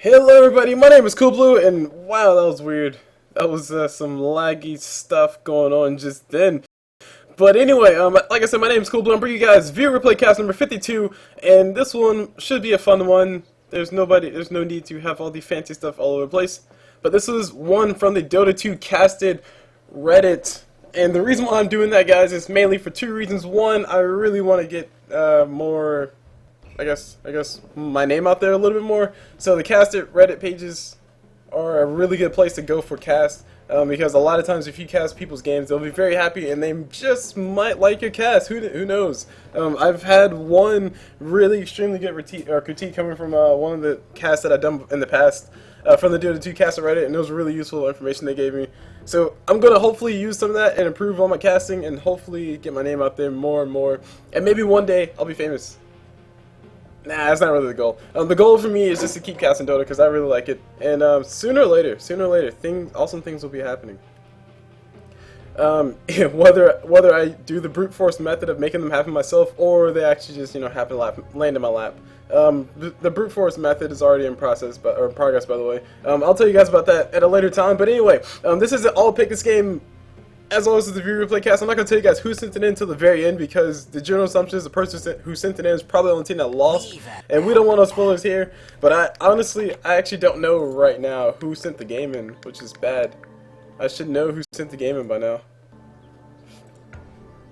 Hello everybody, my name is Cool Blue, and wow, that was weird. That was some laggy stuff going on just then. But anyway, like I said, my name is Cool Blue. I'm bringing you guys viewer replay cast number 52, and this one should be a fun one. There's no need to have all the fancy stuff all over the place. But this is one from the Dota 2 casted Reddit. And the reason why I'm doing that, guys, is mainly for two reasons. One, I really want to get more, I guess my name out there a little bit more. So the casted Reddit pages are a really good place to go for cast, because a lot of times if you cast people's games, they'll be very happy and they just might like your cast. Who knows? I've had one really extremely good critique coming from one of the casts that I've done in the past from the Dota 2 casted Reddit, and it was really useful information they gave me. So I'm gonna hopefully use some of that and improve on my casting and hopefully get my name out there more and more, and maybe one day I'll be famous. Nah, that's not really the goal. The goal for me is just to keep casting Dota because I really like it, and sooner or later, awesome things will be happening. Whether I do the brute force method of making them happen myself, or they actually just happen to land in my lap. The brute force method is already in progress, by the way. I'll tell you guys about that at a later time. But anyway, this is an all pick this game. As always, the viewer replay cast. I'm not going to tell you guys who sent it in until the very end because the general assumption is the person who sent it in is probably the only team that lost, and we don't want no spoilers here. But I actually don't know right now who sent the game in, which is bad. I should know who sent the game in by now.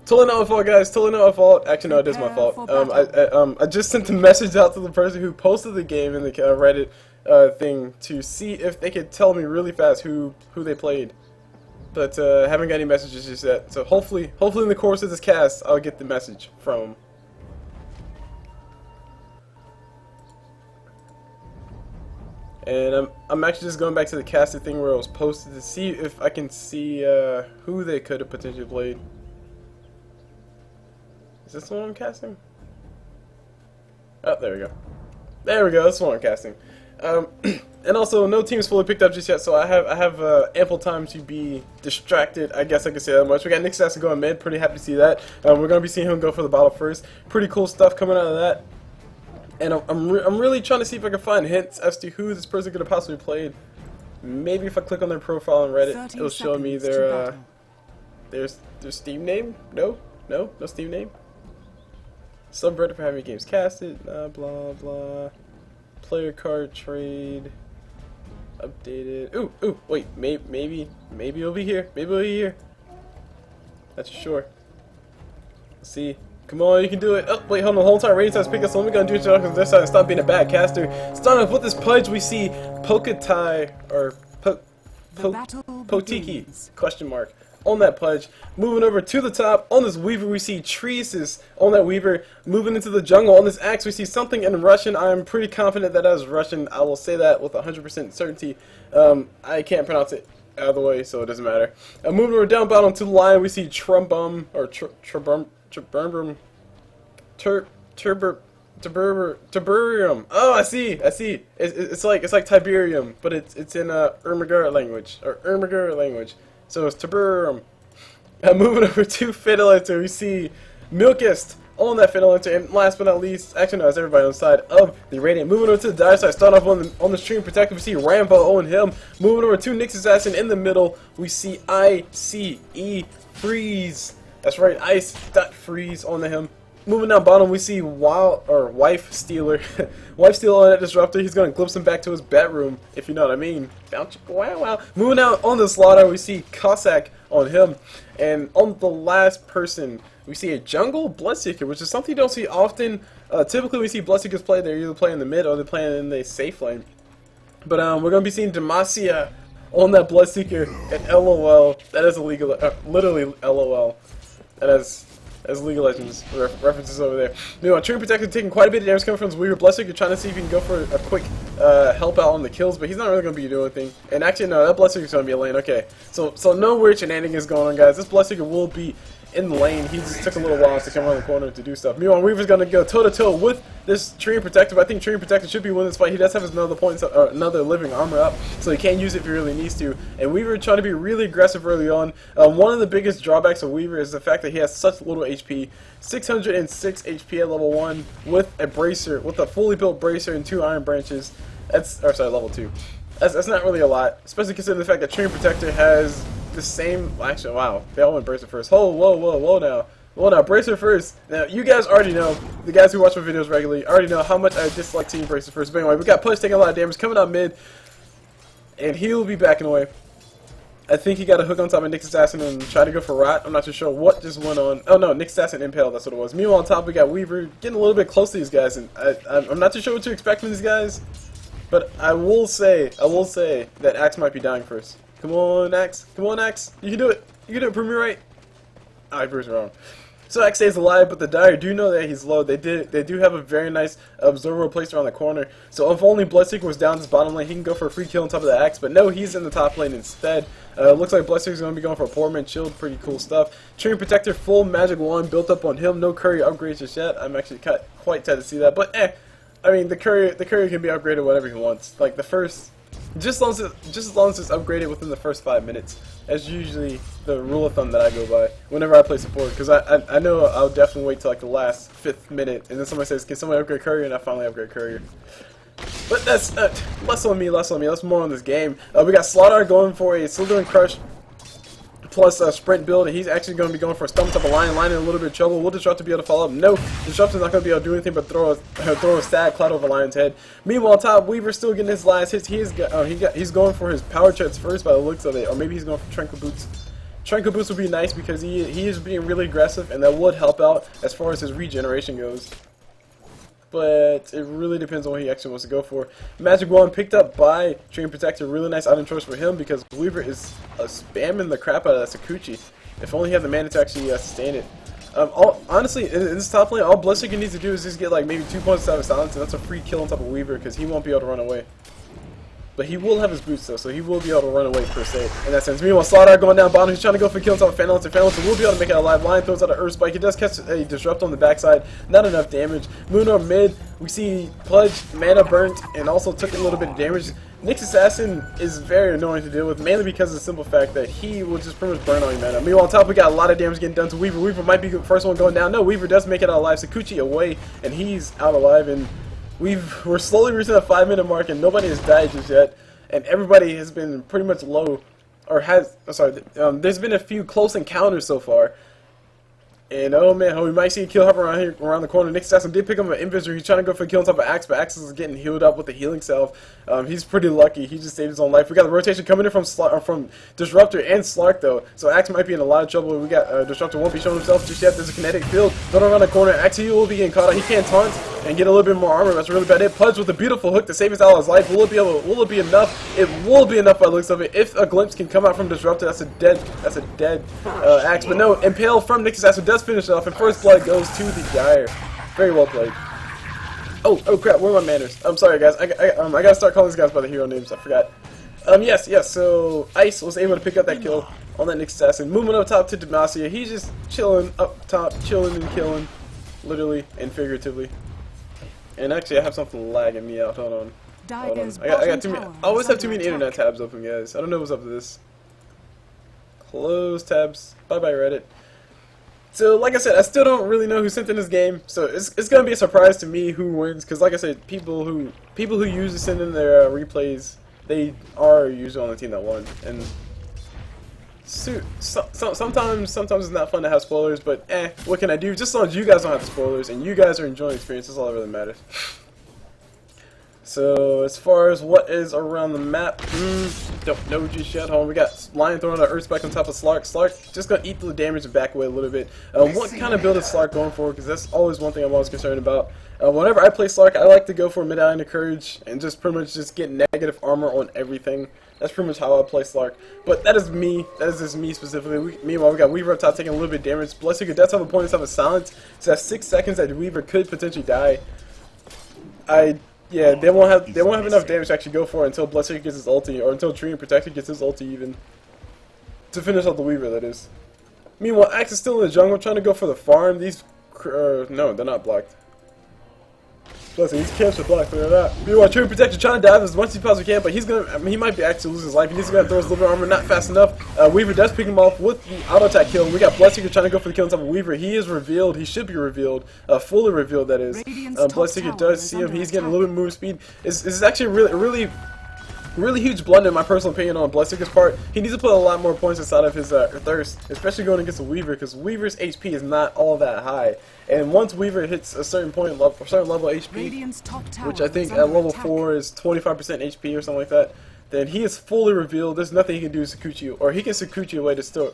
Totally not my fault, guys. Totally not my fault. Actually, no, it is my fault. I just sent a message out to the person who posted the game in the Reddit thing to see if they could tell me really fast who they played. But I haven't got any messages just yet. So hopefully in the course of this cast, I'll get the message from them. And I'm actually just going back to the casted thing where it was posted to see if I can see who they could have potentially played. Is this the one I'm casting? Oh, there we go. There we go. That's the one I'm casting. And also, no team's fully picked up just yet, so I have ample time to be distracted. I guess I can say that much. We got Nick Sassen going mid. Pretty happy to see that. We're gonna be seeing him go for the bottle first. Pretty cool stuff coming out of that. And I'm really trying to see if I can find hints as to who this person could have possibly played. Maybe if I click on their profile on Reddit, it'll show me their Steam name. No Steam name. Subreddit for having games casted. Blah blah. Player card trade. Updated. Ooh, wait, maybe it'll be here. Maybe it'll be here. That's for sure. Let's see. Come on, you can do it. Oh, wait, hold on. The whole time rating starts picking, so let me go and do it on this side and stop being a bad caster. Starting off with this Pudge, we see Pokatai, or Potiki, question mark, on that Pudge. Moving over to the top, on this Weaver, we see Treant on that Weaver. Moving into the jungle, on this Axe, we see something in Russian. I'm pretty confident that is Russian. I will say that with 100% certainty. I can't pronounce it out of the way, so it doesn't matter. Moving over down bottom to the line, we see Trumbum, or Turburium. Oh, I see. It's like Tiberium, but it's in Ermagara language, So it's Turburium. Moving over to Fiddleenter, we see Milkist on that Fiddleenter, and last but not least, actually no, it's everybody on the side of the Radiant. Moving over to the dire side, start off on the Treant Protector, we see Rambo on him. Moving over to Nick's Assassin in the middle, we see E.frEEz. That's right, Ice.freeze on him. Moving down bottom, we see Wife Stealer. Wife Stealer on that Disruptor. He's going to glimpse him back to his bedroom, if you know what I mean. Wow. Moving down on the Sladar, we see Cossack on him. And on the last person, we see a Jungle Bloodseeker, which is something you don't see often. Typically, we see Bloodseekers play. They're either playing in the mid or they're playing in the safe lane. But we're going to be seeing Demacia on that Bloodseeker. And LOL. That is illegal. Literally LOL. That is League of Legends references over there. Treant Protector taking quite a bit of damage coming from his Weaver. Bloodseeker trying to see if he can go for a quick help out on the kills, but he's not really going to be doing anything. And actually, no, that Bloodseeker's going to be a lane. Okay, so no weird shenanigans going on, guys. This Bloodseeker will be in the lane. He just took a little while to come around the corner to do stuff. Meanwhile, Weaver's going to go toe-to-toe with this Treant Protector. I think Treant Protector should be winning this fight. He does have his another living armor up, so he can use it if he really needs to. And Weaver trying to be really aggressive early on. One of the biggest drawbacks of Weaver is the fact that he has such little HP. 606 HP at level 1 with a bracer, with a fully built bracer and 2 iron branches. or sorry, level 2. That's not really a lot, especially considering the fact that Treant Protector has the same. Actually, wow, they all went Bracer first. Whoa now. Well, now, Bracer first. Now, you guys already know, the guys who watch my videos regularly already know how much I dislike seeing Bracer first. But anyway, we got Pudge taking a lot of damage, coming out mid, and he'll be backing away. I think he got a hook on top of Nick's Assassin and tried to go for Rot. I'm not too sure what just went on. Oh no, Nick's Assassin Impale, that's what it was. Meanwhile, on top we got Weaver, getting a little bit close to these guys, and I'm not too sure what to expect from these guys. But I will say that Axe might be dying first. Come on, Axe. Come on, Axe. You can do it. You can do it. Prove me right. I proved me wrong. So Axe stays alive, but the Dire do know that he's low. They do have a very nice observer placed around the corner. So if only Bloodseeker was down this bottom lane, he can go for a free kill on top of the Axe. But no, he's in the top lane instead. Looks like Bloodseeker's going to be going for a poor man shield. Pretty cool stuff. Treant Protector, full magic wand built up on him. No courier upgrades just yet. I'm actually quite sad to see that. But I mean, the courier can be upgraded whatever he wants. Like the first, just as long as it's upgraded within the first 5 minutes. That's usually the rule of thumb that I go by whenever I play support. Because I know I'll definitely wait till like the last 5th minute, and then somebody says, "Can somebody upgrade courier?" And I finally upgrade courier. But that's less on me. Let's more on this game. We got Sladar going for a Slytherin Crush plus sprint build, and he's actually going to be going for a stump up a lion in a little bit of trouble. Will Disruptor be able to follow up? No, Disruptor's not going to be able to do anything but throw a sad cloud over Lion's head. Meanwhile, top Weaver's still getting his last hits. He's going for his power checks first by the looks of it, or maybe he's going for Tranquil Boots. Tranquil Boots would be nice because he is being really aggressive, and that would help out as far as his regeneration goes. But it really depends on what he actually wants to go for. Magic Wand picked up by Treant Protector. Really nice item choice for him because Weaver is spamming the crap out of that Sakuchi. If only he had the mana to actually sustain it. Honestly, in this top lane, all Bloodseeker needs to do is just get like maybe 2 points out of silence, and that's a free kill on top of Weaver because he won't be able to run away. But he will have his boots though, so he will be able to run away per se in that sense. Meanwhile, Sladar going down bottom, he's trying to go for kill on top of Phantom, and Phantom will be able to make it alive. Lion throws out an Earth Spike, he does catch a Disrupt on the backside, not enough damage. Moonor mid, we see Pudge, mana burnt, and also took a little bit of damage. Nick's Assassin is very annoying to deal with, mainly because of the simple fact that he will just pretty much burn all your mana. Meanwhile, on top we got a lot of damage getting done to Weaver. Weaver might be the first one going down. No, Weaver does make it out alive. Sakuchi away, and he's out alive, and we're slowly reaching that 5-minute mark, and nobody has died just yet. And everybody has been pretty much low, or there's been a few close encounters so far. And oh man, we might see a kill hop around the corner. Nick's Assassin did pick up an invisor. He's trying to go for a kill on top of Axe, but Axe is getting healed up with the healing salve. He's pretty lucky. He just saved his own life. We got the rotation coming in from Disruptor and Slark though, so Axe might be in a lot of trouble. We got Disruptor won't be showing himself just yet. There's a kinetic field. Don't around the corner. Axe he will be getting caught out. He can't taunt and get a little bit more armor. That's really bad. It Pudge with a beautiful hook to save his ally's life. Will it be enough? It will be enough by the looks of it. If a glimpse can come out from Disruptor, that's a dead Axe. But no, Impale from Nick's Assassin does finish it off, and first blood goes to the Dire. Very well played. Oh crap, where are my manners? I'm sorry guys, I gotta start calling these guys by the hero names, I forgot. Yes, so Ice was able to pick up that kill on that Nick's Assassin. Moving up top to Demacia, he's just chilling up top, chilling and killing, literally and figuratively. And actually I have something lagging me out, hold on. I got too many, I always have too many internet tabs open guys, I don't know what's up with this. Close tabs, bye bye Reddit. So, like I said, I still don't really know who sent in this game, so it's gonna be a surprise to me who wins. Because, like I said, people who usually send in their replays, they are usually on the team that won. And sometimes it's not fun to have spoilers, but what can I do? Just as long as you guys don't have the spoilers and you guys are enjoying the experience, that's all that really matters. So, as far as what is around the map, don't know just yet. Hold on, we got Lion throwing an Earth Spike on top of Slark. Slark just gonna eat the damage and back away a little bit. What kind of build is Slark going for? Because that's always one thing I'm always concerned about. Whenever I play Slark, I like to go for Medallion of Courage and just pretty much just get negative armor on everything. That's pretty much how I play Slark. But that is me. That is just me specifically. Meanwhile, we got Weaver up top taking a little bit of damage. Bloodseeker does have a point of silence. So that's 6 seconds that Weaver could potentially die. Yeah, they won't have enough damage to actually go for it until Bloodseeker gets his ulti, or until Treant Protector gets his ulti even. To finish off the Weaver, that is. Meanwhile, Axe is still in the jungle trying to go for the farm. These, no, they're not blocked. Listen, he's camps with block, look at that. Meanwhile, Treant Protector trying to dive as much as he possibly can, but he's gonna, I mean, he might be actually losing his life. He needs to go and throw his living armor, not fast enough. Weaver does pick him off with the auto attack kill. We got Bloodseeker trying to go for the kill on top of Weaver. He is revealed, he should be revealed, fully revealed that is. Bloodseeker does see him, he's getting a little bit more speed. This is actually really huge blunder in my personal opinion on Bloodseeker's part. He needs to put a lot more points inside of his thirst, especially going against a Weaver, because Weaver's HP is not all that high. And once Weaver hits a certain point, a certain level of HP, which I think at level 4 is 25% HP or something like that, then he is fully revealed. There's nothing he can do to Sakuchi, or he can Sakuchi away to still,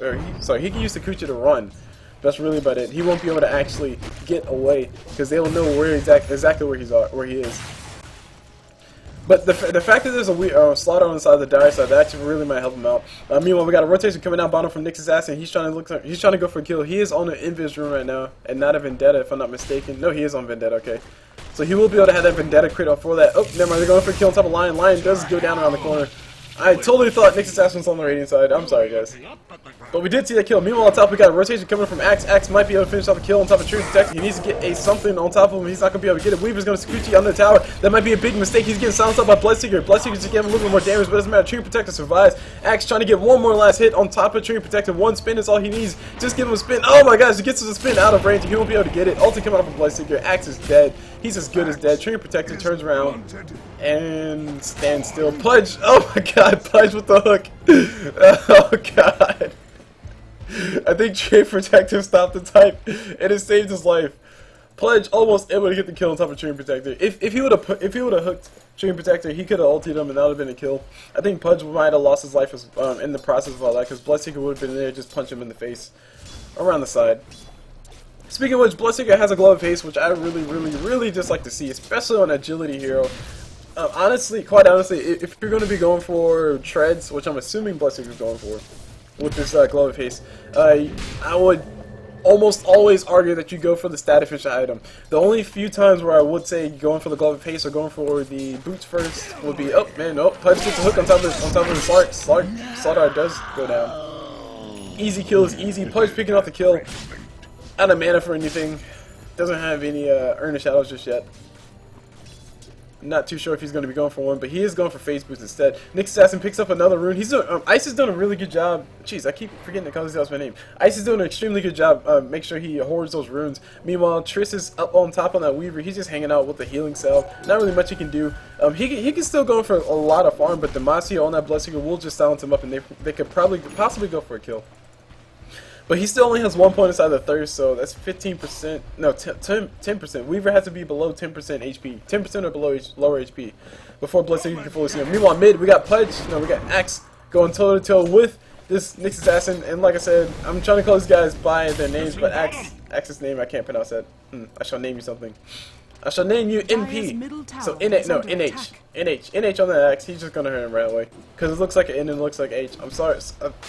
he can use Sakuchi to run. That's really about it. He won't be able to actually get away because they will know where exactly where he is. But the fact that there's a Sladar on the side of the dire side, that actually really might help him out. Meanwhile, we got a rotation coming down bottom from Nick's assassin. He's trying to go for a kill. He is on an invis room right now, and not a vendetta, if I'm not mistaken. No, he is on vendetta. Okay, so he will be able to have that vendetta crit off for that. Oh, never mind. They're going for a kill on top of Lion. Lion does go down around the corner. I totally thought Nick's assassin was on the radiant side. I'm sorry, guys. But we did see that kill. Meanwhile, on top, we got a rotation coming from Axe. Axe might be able to finish off the kill on top of Treant Protector. He needs to get something on top of him. He's not going to be able to get it. Weaver's going to Sakuchi on the tower. That might be a big mistake. He's getting silenced up by Bloodseeker. Bloodseeker's just getting a little bit more damage, but it doesn't matter. Treant Protector survives. Axe trying to get one more last hit on top of Treant Protector. One spin is all he needs. Just give him a spin. Oh my gosh, he gets a spin out of range. He won't be able to get it. Ulti coming off of Bloodseeker. Axe is dead. He's as good as dead. Treant Protector turns around and stands still. Pudge. Oh my god, Pudge with the hook. Oh god. I think Treant Protector stopped the type and it saved his life. Pudge almost able to get the kill on top of Treant Protector. If he would have hooked Treant Protector, he could have ulted him and that would have been a kill. I think Pudge might have lost his life in the process of all that because Bloodseeker would have been there, just punch him in the face around the side. Speaking of which, Bloodseeker has a glove of haste, which I really just like to see, especially on agility hero. Honestly, quite honestly, if you're going to be going for treads, which I'm assuming Bloodseeker's going for, with this glove of haste, I would almost always argue that you go for the stat efficient item. The only few times where I would say going for the glove of haste or going for the boots first would be, oh man, no, Pudge gets a hook on top of the Sladar does go down. Easy kill is easy. Pudge picking off the kill. Out of mana for anything. Doesn't have any Urn of Shadows just yet. Not too sure if he's going to be going for one, but he is going for face boost instead. Nick's assassin picks up another rune. Ice is doing a really good job. Jeez, I keep forgetting to call this my name. Ice is doing an extremely good job. Make sure he hoards those runes. Meanwhile, Triss is up on top on that Weaver. He's just hanging out with the healing salve. Not really much he can do. He can still go for a lot of farm, but Demacia on that Bloodseeker will just silence him up, and they could possibly go for a kill. But he still only has 1 point inside the thirst, so that's 15%. No, 10%. Weaver has to be below 10% HP. 10% or below lower HP before Bloodseeker can fully see him. Meanwhile, mid, we got Pudge. No, we got Axe going toe to toe with this Nick's assassin. And like I said, I'm trying to call these guys by their names, but Axe's name, I can't pronounce that. I shall name you something. I shall name you NP. So NH on the Axe. He's just gonna hurt him right away because it looks like an N and it looks like H. I'm sorry.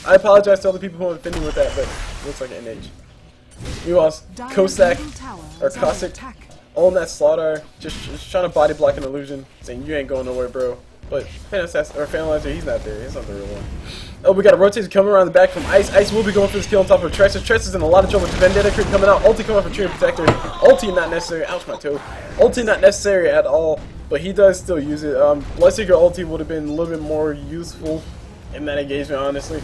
I apologize to all the people who are offending with that, but it looks like an NH. Meanwhile, Cossack or Cossack on that Sladar, just trying to body block an illusion, saying you ain't going nowhere, bro. But Phantomlizer, he's not there. He's not the real one. Oh, we got a rotation coming around the back from Ice. Ice will be going for this kill on top of Treant. Treant is in a lot of trouble with the Vendetta crit coming out. Ulti coming from Treant Protector. Ulti not necessary. Ouch, my toe. Ulti not necessary at all, but he does still use it. Bloodseeker ulti would have been a little bit more useful in that engagement, honestly,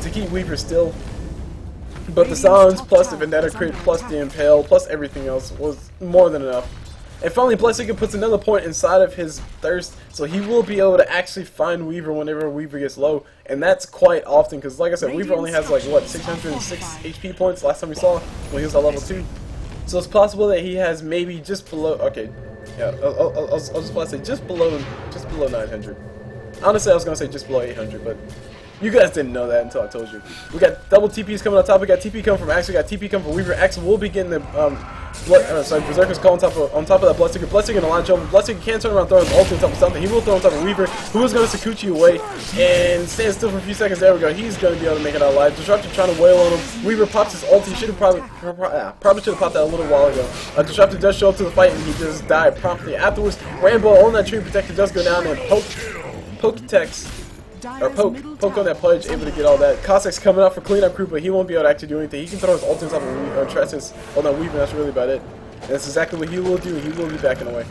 to keep Weaver still. But the silence plus the Vendetta crit plus the impale plus everything else was more than enough. And finally, Bloodseeker puts another point inside of his thirst, so he will be able to actually find Weaver whenever Weaver gets low. And that's quite often, because like I said, Weaver only has like, what, 606 HP points last time we saw when he was at level 2. So it's possible that he has maybe just below, okay, yeah, I was about to say just below 900. Honestly, I was going to say just below 800, but you guys didn't know that until I told you. We got double TPs coming on top. We got TP coming from Axe. We got TP coming from Weaver. Axe will be getting the Berserker's call on top of that Bloodseeker. Bloodseeker in a lot of trouble. Bloodseeker can turn around and throw his ulti on top of something. He will throw on top of Weaver, who is going to Sakuchi away and stand still for a few seconds. There we go. He's going to be able to make it out alive. Disruptor trying to wail on him. Weaver pops his ulti. Should have probably should have popped that a little while ago. Disruptor does show up to the fight and he does die promptly afterwards. Rambo on that Treant Protector does go down and poke text. Or poke on that Pudge, able to get all that. Cossack's coming out for cleanup crew, but he won't be able to actually do anything. He can throw his ult on top of Tresses on that Weaver, that's really about it. And that's exactly what he will do. He will be backing away.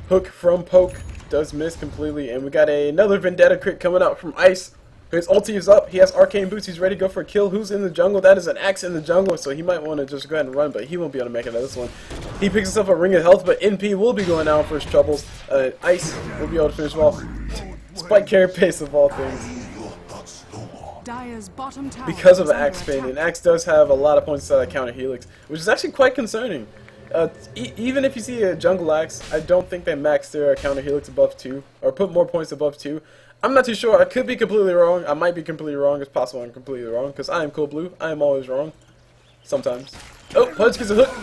Hook from Poke does miss completely, and we got another Vendetta crit coming out from Ice. His ulti is up, he has arcane boots, he's ready to go for a kill. Who's in the jungle? That is an Axe in the jungle, so he might want to just go ahead and run, but he won't be able to make it out of this one. He picks himself a ring of health, but NP will be going down for his troubles. Ice will be able to finish him off. Spike carry pace of all things. Because of the Axe pin, and Axe does have a lot of points to that counter helix, which is actually quite concerning. Even if you see a jungle Axe, I don't think they max their counter helix above 2, or put more points above 2. I'm not too sure. I could be completely wrong. I might be completely wrong. It's possible I'm completely wrong, because I am Cold Blue. I am always wrong. Sometimes. Oh, Pudge gets a hook,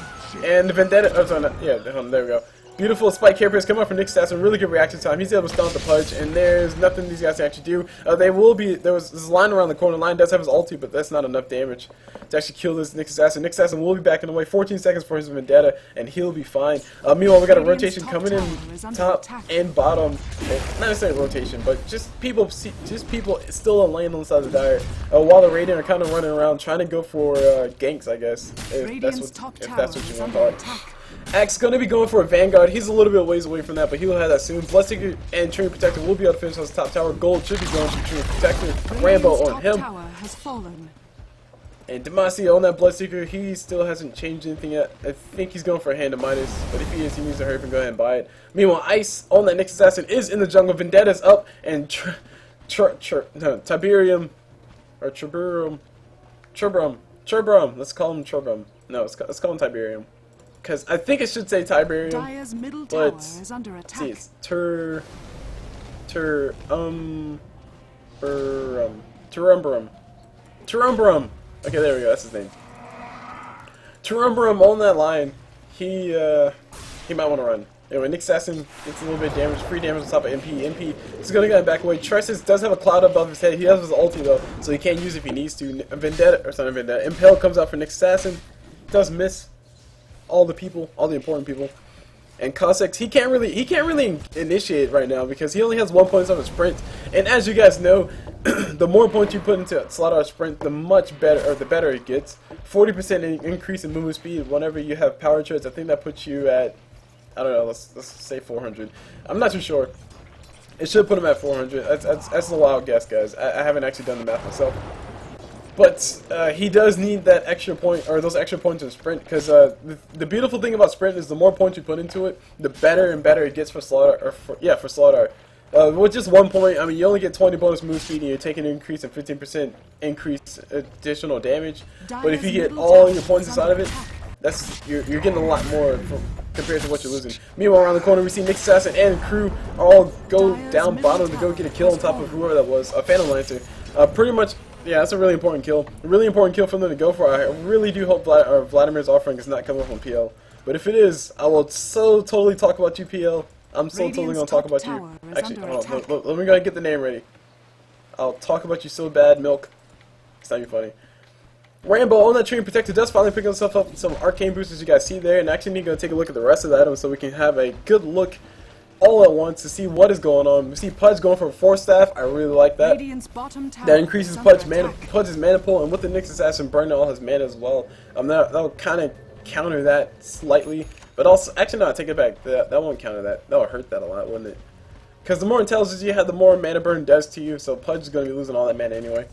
and the Vendetta. Oh, sorry, yeah, there we go. Beautiful spike carry coming up from Nick's stats, and really good reaction time. He's able to stomp the Pudge, and there's nothing these guys can actually do. There was this line around the corner. Line does have his ulti, but that's not enough damage to actually kill this Nick's assassin. Nick's assassin will be back in the way. 14 seconds for his Vendetta, and he'll be fine. Meanwhile, we got a rotation coming in top and bottom. Not necessarily rotation, but just people still laying on the side of the dire. While the Radiant are kind of running around trying to go for ganks, I guess, if that's what you want to call it. Axe gonna be going for a Vanguard. He's a little bit ways away from that, but he'll have that soon. Bloodseeker and Treant Protector will be able to finish on his top tower. Gold should be going for Treant Protector. Rambo on him. And Demacia on that Bloodseeker, he still hasn't changed anything yet. I think he's going for a Hand of Midas, but if he is, he needs to hurry up and go ahead and buy it. Meanwhile, Ice on that Nyx Assassin is in the jungle. Vendetta's up, and Tiberium, or Turbrum. Let's call him Turbrum. No, let's call him Tiberium. Because I think it should say Tiberium, but see, it's Turumbrum. Okay, there we go. That's his name. Turumbrum on that line. He might want to run. Anyway, Nyx Assassin gets a little bit of damage, free damage on top of MP. MP is going to go back away. Tressus does have a cloud above his head. He has his ulti though, so he can't use it if he needs to. Impale comes out for Nyx Assassin. Does miss all the important people. And Cossack, he can't really initiate right now because he only has 1 point on his sprint. And as you guys know, the more points you put into Sladar sprint, the much better, or the better it gets. 40% increase in movement speed whenever you have power traits. I think that puts you at, I don't know, let's say 400. I'm not too sure. It should put him at 400. That's a wild guess, guys. I haven't actually done the math myself. But he does need that extra point, or those extra points in sprint, because the beautiful thing about sprint is the more points you put into it, the better and better it gets for Sladar, or for Sladar. With just 1 point, I mean, you only get 20 bonus move speed, and you're taking an increase and 15% increase additional damage. But if you get all your points inside of it, you're getting a lot more compared to what you're losing. Meanwhile, around the corner, we see Nyx Assassin and crew all go down bottom to go get a kill on top of whoever that was, a Phantom Lancer. Pretty much. Yeah, that's a really important kill. A really important kill for them to go for. I really do hope Vladimir's offering is not coming up on PL. But if it is, I will so totally talk about you, PL. I'm so totally going to talk about you. Actually, hold on, let me go and get the name ready. I'll talk about you so bad, Milk. It's not even funny. Rambo on that Treant Protector does finally pick himself up some arcane boosters you guys see there. And actually, I'm going to take a look at the rest of the items so we can have a good look all at once to see what is going on. We see Pudge going for a 4-staff. I really like that. That increases Pudge's mana pool, and with the Nyx Assassin burning all his mana as well. That will kind of counter that slightly. But also, actually no, I take it back. That won't counter that. That will hurt that a lot, wouldn't it? Because the more intelligence you have, the more mana burn does to you. So Pudge is going to be losing all that mana anyway.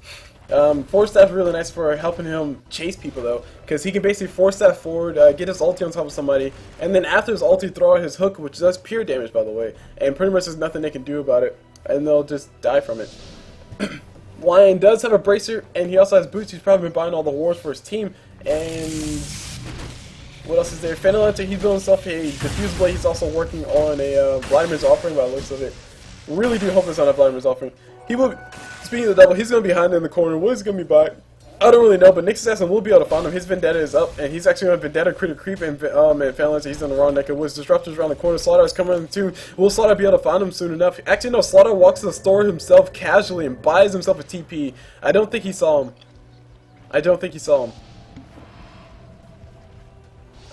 4-staff is really nice for helping him chase people though, because he can basically 4-staff forward, get his ulti on top of somebody, and then after his ulti throw out his hook, which does pure damage by the way, and pretty much there's nothing they can do about it, and they'll just die from it. Lion does have a bracer, and he also has boots. He's probably been buying all the wars for his team. And what else is there? Phantom Lancer, he's building himself a Diffuse Blade. He's also working on a Vladimir's offering by the looks of it. Really do hope it's not a Vladimir's offering. He will. Speaking of the double, he's going to be behind in the corner. What is he going to be by? I don't really know, but Nyx Assassin will be able to find him. His Vendetta is up, and he's actually going to Vendetta crit creep, and Phantom Lancer, he's on the wrong neck of woods. Disruptor's around the corner. Sladar is coming in too. Will Sladar be able to find him soon enough? Actually, no. Sladar walks to the store himself casually and buys himself a TP. I don't think he saw him.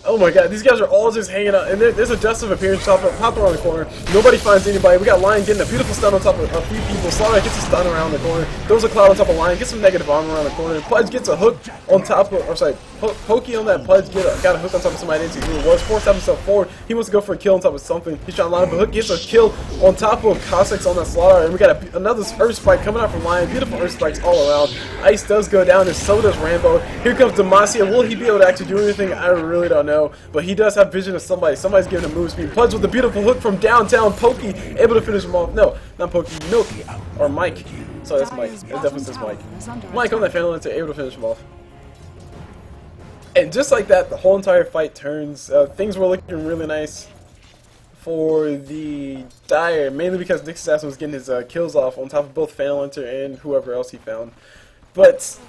Oh my god, these guys are all just hanging out, and there's a dust of appearance pop around the corner. Nobody finds anybody. We got Lion getting a beautiful stun on top of a few people. Sladar gets a stun around the corner. Throws a cloud on top of Lion, gets some negative armor around the corner. Pudge gets a hook on top of, or sorry, Pokey on that Pudge got a hook on top of somebody. Didn't see who it was. Forced himself forward. He wants to go for a kill on top of something. He's trying to line up a hook, gets a kill on top of Cossacks on that Sladar, and we got another Earth Spike coming out from Lion. Beautiful Earth Spikes all around. Ice does go down, and so does Rambo. Here comes Demacia. Will he be able to actually do anything? I really don't know, but he does have vision of somebody. Somebody's giving him move speed. Pudge with a beautiful hook from downtown. Pokey able to finish him off. No, not Pokey. Milk or Mike. Sorry, that's Mike. It definitely says Mike. Mike on that Phantom Lancer able to finish him off. And just like that, the whole entire fight turns. Things were looking really nice for the Dire, mainly because Nick Assassin was getting his kills off on top of both Phantom Lancer and whoever else he found. But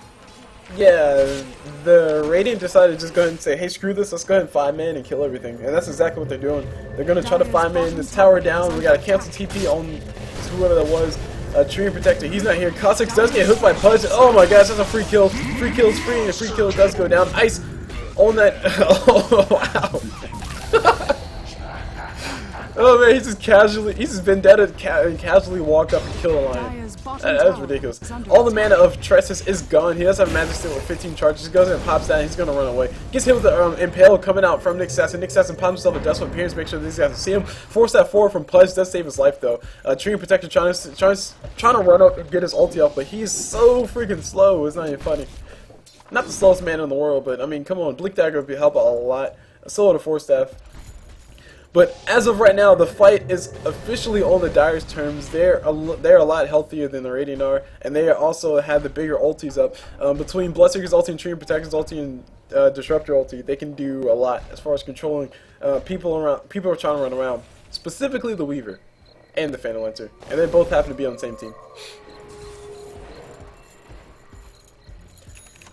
yeah, the Radiant decided to just go ahead and say, hey, screw this, let's go ahead and 5-man and kill everything. And that's exactly what they're doing. They're going to try to 5-man this tower down. We got to cancel TP on whoever that was. Treant Protector, he's not here. Cossacks does get hooked by Pudge. Oh my gosh, that's a free kill. Free kill is free, and a free kill does go down. Ice on that. Oh, wow. Oh man, he's just vendetta and casually walked up and killed a lion. That was ridiculous. All the mana of Tressus is gone. He does have Magic Steel with 15 charges. He goes in and pops that, and he's gonna run away. Gets hit with the Impale coming out from Nick Assassin. Nick Assassin pops himself a Dust with Appearance, make sure these guys can see him. Force that forward from Pudge, does save his life though. Treant Protector trying to run up and get his ulti off, but he's so freaking slow, it's not even funny. Not the slowest man in the world, but I mean, come on, Bleak Dagger would help out a lot. So would a Force Staff. But as of right now, the fight is officially on the Dire's terms. They're a lot healthier than the Radiant are, and they also have the bigger ultis up. Between Bloodseeker's ulti and Treant Protector's ulti and Disruptor ulti, they can do a lot as far as controlling people around. People are trying to run around, specifically the Weaver and the Phantom Lancer, and they both happen to be on the same team.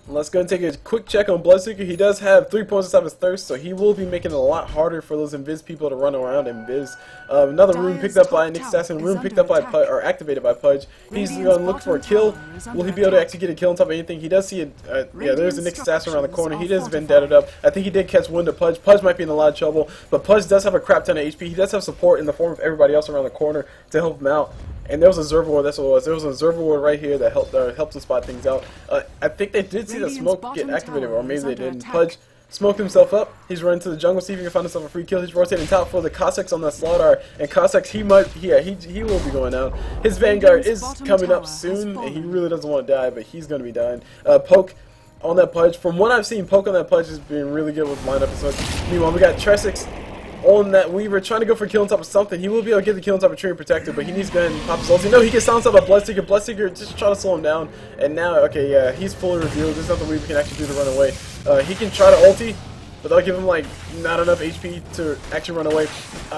Let's go and take a quick check on Bloodseeker. He does have 3 points inside his Thirst, so he will be making it a lot harder for those Invis people to run around and Invis. Another rune picked up by Nick Assassin, rune picked up by Pudge, or activated by Pudge. He's going to look for a kill. Will he be able to actually get a kill on top of anything? He does see it. Yeah, there's a Nick Assassin around the corner. He does vendetta up. I think he did catch wind of Pudge. Pudge might be in a lot of trouble, but Pudge does have a crap ton of HP. He does have support in the form of everybody else around the corner to help him out. And there was a Observer Ward, that's what it was. There was an Observer Ward right here that helped them spot things out. I think they did see the smoke get activated, or maybe they didn't. Pudge smoked himself up. He's running to the jungle, see if he can find himself a free kill. He's rotating top for the Cossacks on that Sladar. And Cossacks, he will be going out. His Vanguard is coming up soon, and he really doesn't want to die, but he's going to be dying. Poke on that Pudge. From what I've seen, Poke on that Pudge has been really good with lineup and such. Meanwhile, we got Tressus on that Weaver, trying to go for a kill on top of something. He will be able to get the kill on top of Treant Protector, but he needs to go ahead and pop his ulti. No, he gets silenced by Bloodseeker. Bloodseeker just trying to slow him down. And now, okay, yeah, he's fully revealed. There's nothing Weaver can actually do to run away. He can try to ulti, but they'll give him, like, not enough HP to actually run away.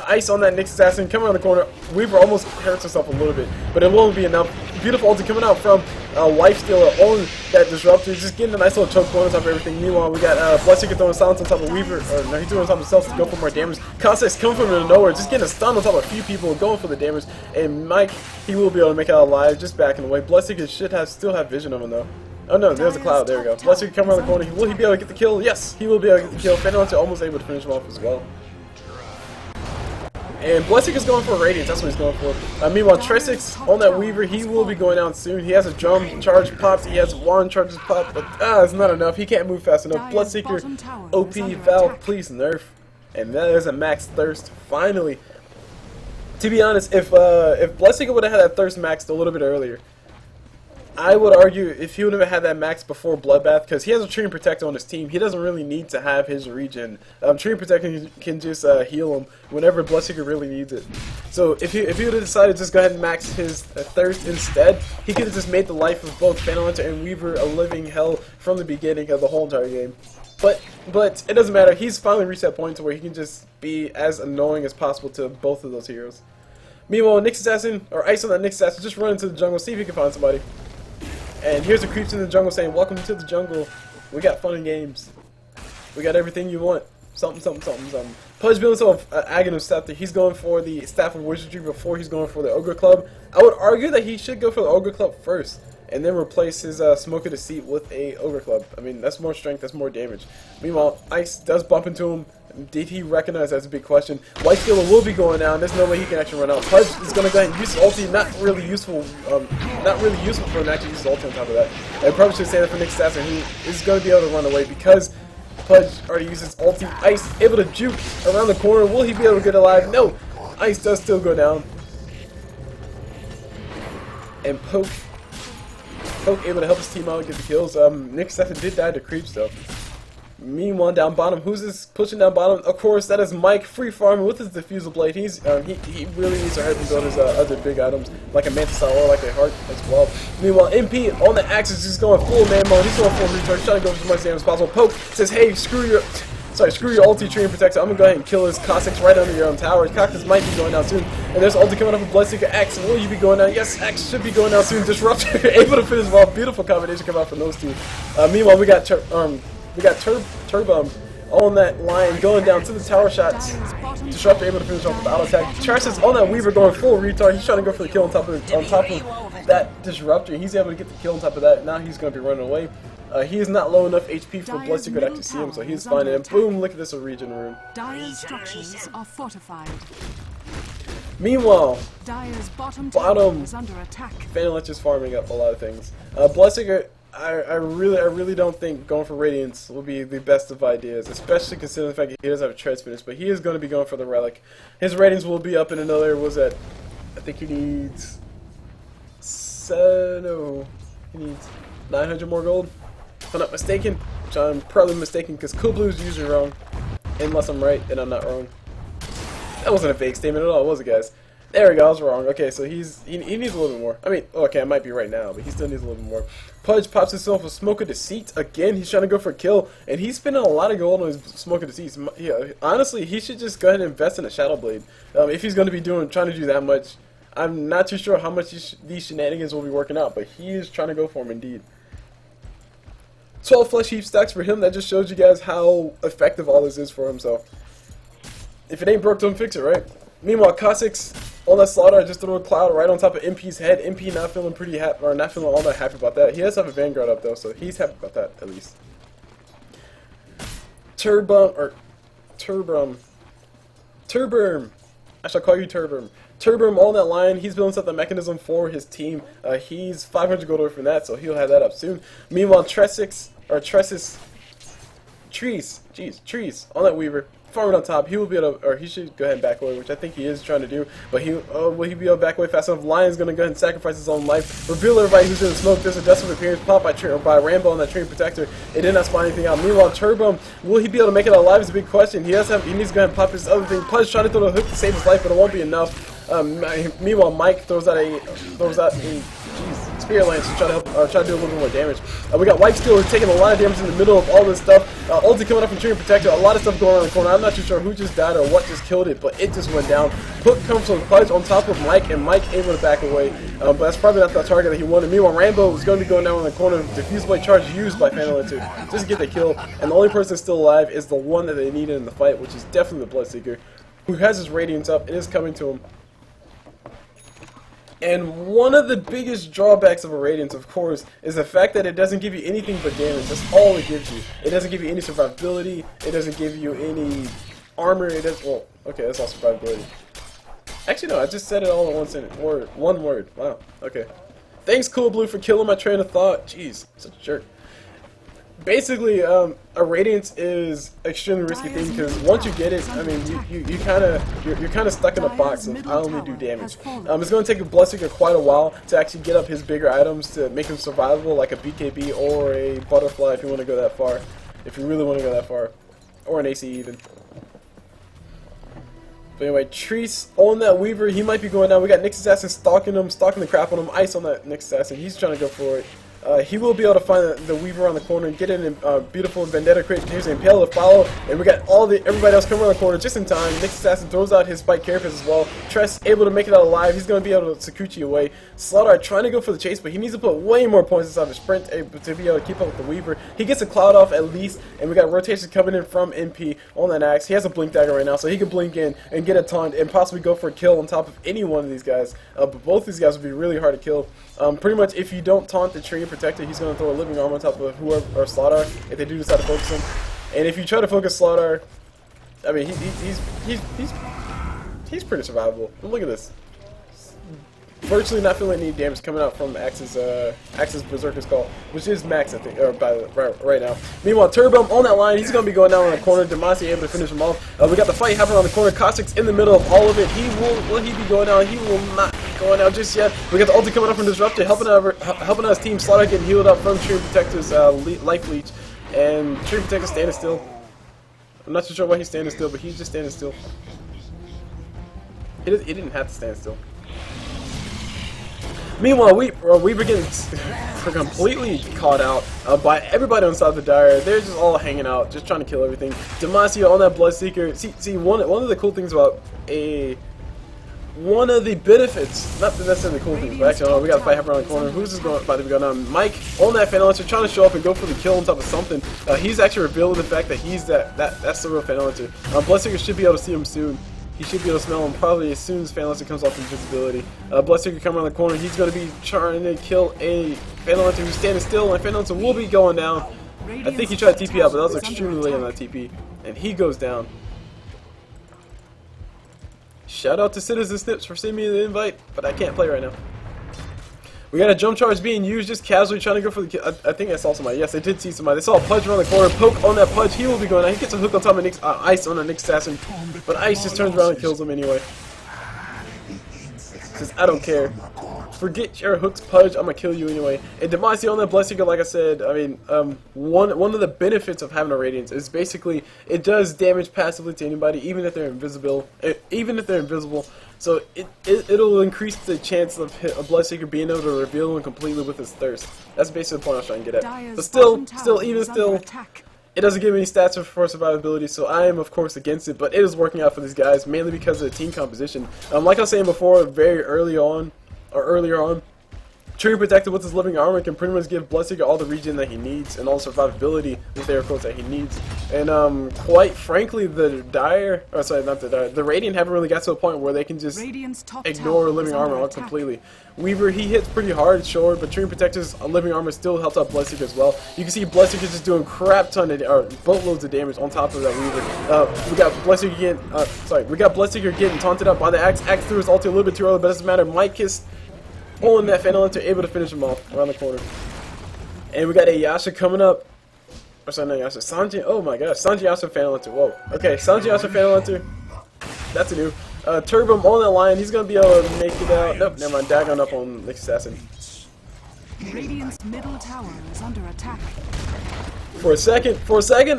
Ice on that Nick Assassin, coming around the corner. Weaver almost hurts himself a little bit, but it won't be enough. Beautiful ulti coming out from Lifestealer on that Disruptor, just getting a nice little choke point on top of everything. Meanwhile, we got Bloodseeker throwing silence on top of Weaver, or no, he's doing it on top of himself to go for more damage. Cossacks coming from nowhere, just getting a stun on top of a few people, going for the damage. And Mike, he will be able to make it out alive, just backing away. Bloodseeker should still have vision of him though. Oh no, there's a cloud, there we go. Bloodseeker coming around the corner, will he be able to get the kill? Yes, he will be able to get the kill. Phantom Lancer almost able to finish him off as well. And Bloodseeker's going for a Radiance, that's what he's going for. Meanwhile, Tressus on that Weaver, he will be going down soon. He has a drum charge popped, he has wand charges popped, but it's not enough. He can't move fast enough. Bloodseeker, OP, Valve, please nerf. And that is a max Thirst, finally. To be honest, if Bloodseeker would have had that Thirst maxed a little bit earlier, I would argue if he would have had that max before Bloodbath, because he has a Treant Protector on his team, he doesn't really need to have his regen. Treant Protector can just heal him whenever Bloodseeker really needs it. So if he would have decided to just go ahead and max his Thirst instead, he could have just made the life of both Phantom Lancer and Weaver a living hell from the beginning of the whole entire game. But it doesn't matter. He's finally reached that point to where he can just be as annoying as possible to both of those heroes. Meanwhile, Nick Assassin, or Ice on that Nick Assassin, just run into the jungle, see if he can find somebody. And here's the creeps in the jungle saying, welcome to the jungle. We got fun and games. We got everything you want. Something, something, something, something. Pudge building himself an Aghanim Scepter. He's going for the Staff of Wizardry before he's going for the Ogre Club. I would argue that he should go for the Ogre Club first. and then replace his Smoke of Deceit with a Ogre Club. I mean, that's more strength, that's more damage. Meanwhile, Ice does bump into him. Did he recognize? That's a big question. White Skiller will be going down. There's no way he can actually run out. Pudge is going to go ahead and use his ulti. Not really useful for him to actually use his ulti on top of that. I probably should say that for Nick Stasser, who is going to be able to run away because Pudge already uses ulti. Ice able to juke around the corner. Will he be able to get alive? No. Ice does still go down. And Poke able to help his team out and get the kills. Nick Stasser did die to creeps though. Meanwhile, down bottom, who's this pushing down bottom? Of course, that is Mike, free farming with his diffusal blade. He really needs to hurry and build his other big items, like a Mantis or like a Heart as well. Meanwhile, MP on the axis is going full man mode. He's going full recharge, trying to go for as much damage as possible. Poke says, "Hey, screw your ulti Treant protector. I'm gonna go ahead and kill his Cossacks right under your own tower." Cactus might be going down soon, and there's ulti coming up with Bloodseeker. Axe, will you be going down? Yes, Axe should be going down soon. Disruptor able to finish well. Beautiful combination come out from those two. Meanwhile, we got Turbum on that line going down to the tower shots. Disruptor able to finish off with the auto attack. Trash is on that Weaver going full retard. He's trying to go for the kill on top of that Disruptor. He's able to get the kill on top of that. Now he's going to be running away. He is not low enough HP for Bloodseeker to actually see him, so he's fine. And boom, look at this regen room. Dire's structures are fortified. Meanwhile, Dire's bottom is under attack. Phantom just farming up a lot of things. Bloodseeker, I really don't think going for Radiance will be the best of ideas, especially considering the fact that he does have a Treads finish, but he is going to be going for the Relic. His ratings will be up in another, I think he needs 900 more gold, if I'm not mistaken, which I'm probably mistaken because Coolblue is usually wrong, unless I'm right and I'm not wrong. That wasn't a fake statement at all, was it, guys? There we go, I was wrong. Okay, so he needs a little bit more. I mean, okay, I might be right now, but he still needs a little bit more. Pudge pops himself with Smoke of Deceit. Again, he's trying to go for a kill, and he's spending a lot of gold on his Smoke of Deceit. Yeah, honestly, he should just go ahead and invest in a Shadow Blade. If he's going to be trying to do that much. I'm not too sure how much these shenanigans will be working out, but he is trying to go for him indeed. 12 flesh heap stacks for him. That just shows you guys how effective all this is for him, so if it ain't broke, don't fix it, right? Meanwhile, Cossacks on that Sladar just threw a cloud right on top of MP's head. MP not feeling pretty happy, or not feeling all that happy about that. He does have a Vanguard up though, so he's happy about that at least. Turburm. I shall call you Turburm. Turburm on that line. He's building up the mechanism for his team. He's 500 gold away from that, so he'll have that up soon. Meanwhile, Trees on that Weaver. Farming on top, he will be able to, or he should go ahead and back away, which I think he is trying to do, but will he be able to back away fast enough? Lion's going to go ahead and sacrifice his own life, reveal everybody who's in the smoke. There's a dust of appearance popped by Rambo on that Treant protector. It did not spawn anything out. Meanwhile, Turbum, will he be able to make it alive is a big question. He needs to go ahead and pop his other thing. Pudge trying to throw the hook to save his life, but it won't be enough. Meanwhile, Mike throws out a Spear Lance to try to do a little bit more damage. We got White Steel who's taking a lot of damage in the middle of all this stuff. Ulti coming up from Treant Protector, a lot of stuff going on in the corner. I'm not too sure who just died or what just killed it, but it just went down. Hook comes from Pudge on top of Mike, and Mike able to back away. But that's probably not the target that he wanted. Meanwhile, Rambo is going to be going down in the corner. Diffuse Blade charge used by Phantom to just get the kill. And the only person still alive is the one that they needed in the fight, which is definitely the Bloodseeker, who has his Radiance up and is coming to him. And one of the biggest drawbacks of a Radiance, of course, is the fact that it doesn't give you anything but damage. That's all it gives you. It doesn't give you any survivability. It doesn't give you any armor. It does. Well, okay, that's all survivability. Actually, no, I just said it all in one word. Wow. Okay. Thanks, Coolblue, for killing my train of thought. Jeez, such a jerk. Basically, a Radiance is extremely risky thing because once you get it, I mean, you're kind of stuck in a box of I only do damage. It's going to take a Bloodseeker quite a while to actually get up his bigger items to make him survivable, like a BKB or a Butterfly if you want to go that far, if you really want to go that far, or an AC even. But anyway, Trees on that Weaver, he might be going down. We got Nyx Assassin stalking him, stalking the crap on him. Ice on that Nyx Assassin, he's trying to go for it. He will be able to find the Weaver on the corner and get in a beautiful Vendetta crit. Here's an Impale to follow, and we got everybody else coming around the corner just in time. Nick's Assassin throws out his Spike Carapace as well. Tress able to make it out alive. He's going to be able to Sakuchi away. Sladar trying to go for the chase, but he needs to put way more points inside of his sprint to be able to keep up with the Weaver. He gets a Cloud off at least, and we got rotations coming in from MP on that axe. He has a Blink Dagger right now, so he can blink in and get a taunt and possibly go for a kill on top of any one of these guys. But both these guys would be really hard to kill. Pretty much, if you don't taunt the Treant Protector, he's going to throw a Living Arm on top of whoever, or Sladar, if they do decide to focus him. And if you try to focus Sladar, I mean, he's pretty survivable. But look at this. Virtually not feeling any damage coming out from Axe's Berserker's Call, which is max, I think, or right now. Meanwhile, Turbo on that line, he's going to be going down on the corner. Demacia able to finish him off. We got the fight happening on the corner. Caustic's in the middle of all of it. Will he be going down? He will not be going out just yet. We got the ulti coming up from Disruptor, helping out his team. Sladar getting healed up from Treant Protector's life leech, and Treant Protector standing still. I'm not too sure why he's standing still, but he's just standing still. He didn't have to stand still. Meanwhile, Weaver getting completely caught out by everybody on side of the Dire. They're just all hanging out, just trying to kill everything. Demacia on that Bloodseeker. See, one of the cool things about one of the benefits, not necessarily the cool things, but actually, we got to fight happening around the corner. Who's this about to be going on? Mike on that Fan Lancer, trying to show up and go for the kill on top of something. He's actually revealing the fact that he's that's the real Fan Lancer. Bloodseeker should be able to see him soon. He should be able to smell him probably as soon as Fan Lancer comes off invisibility. Bloodseeker coming around the corner. He's going to be trying to kill a Fan Lancer who's standing still, and Fan Lancer will be going down. I think he tried to TP out, but that was extremely late on that TP. And he goes down. Shout out to Citizen Snips for sending me the invite, but I can't play right now. We got a jump charge being used, just casually trying to go for the kill. I think I saw somebody. Yes, I did see somebody. They saw a Pudge around the corner. Poke on that Pudge. He will be going out. He gets a hook on top of Nick's Ice on a Nick's Assassin. But Ice just turns around and kills him anyway. Says, I don't care. Forget your hooks, Pudge. I'm going to kill you anyway. And Demacia on that Bloodseeker, like I said, I mean, one of the benefits of having a Radiance is basically it does damage passively to anybody, even if they're invisible. So it'll increase the chance of a Bloodseeker being able to reveal him completely with his thirst. That's basically the point I was trying to get at. But still, it doesn't give any stats for survivability, so I am of course against it. But it is working out for these guys, mainly because of the team composition. Like I was saying before, earlier on, Treant Protector with his living armor can pretty much give Bloodseeker all the regen that he needs and all the survivability with air quotes that he needs. And quite frankly, the Radiant haven't really got to a point where they can just ignore living armor completely. Weaver, he hits pretty hard, sure, but Treant Protector's living armor still helps out Bloodseeker as well. You can see Bloodseeker just doing crap ton of, or boatloads of damage on top of that Weaver. We got Bloodseeker getting taunted up by the Axe. Axe threw his ulti a little bit too early, but it doesn't matter. Mike is pulling that Fan Lancer, able to finish him off around the corner. And we got a Yasha coming up. Or sorry, not Yasha. Sanji. Oh my gosh. Sanji Yasha Fan Lancer. Whoa. Okay, Sanji Yasha Fan Lancer. That's a new. Turbo on that line. He's going to be able to make it out. Nope, never mind. Dagon up on Nick's Assassin. Radiant's middle tower is under attack. For a second,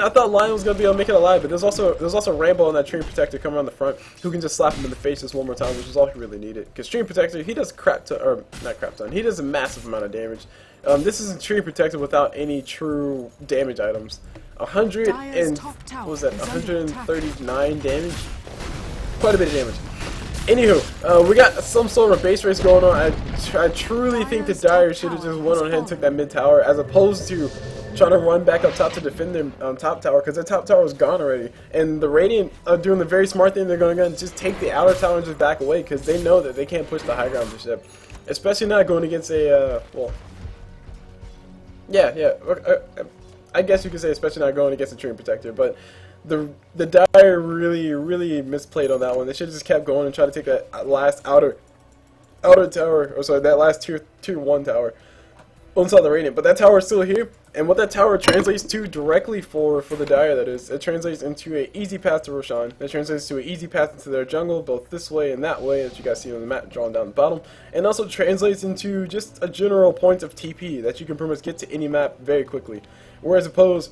I thought Lion was gonna be able to make it alive, but there's also Rainbow on that Treant Protector coming around the front who can just slap him in the face just one more time, which is all he really needed. Because Treant Protector, he does he does a massive amount of damage. This is a Treant Protector without any true damage items. 139 damage, quite a bit of damage. Anywho, we got some sort of base race going on. I truly think the Dire should have just went on ahead and took that mid tower, as opposed to trying to run back up top to defend their top tower, because their top tower was gone already. And the Radiant are doing the very smart thing. They're going to just take the outer tower and just back away, because they know that they can't push the high ground just yet. Especially not going against a, I guess you could say especially not going against a Treant Protector, but the Dire really misplayed on that one. They should have just kept going and tried to take that last outer tower, or sorry, that last tier 1 tower inside the Radiant. But that tower is still here, and what that tower translates to directly for the Dire, that is, it translates into an easy path to Roshan. It translates to an easy path into their jungle, both this way and that way, as you guys see on the map drawn down the bottom, and also translates into just a general point of TP that you can pretty much get to any map very quickly. Whereas the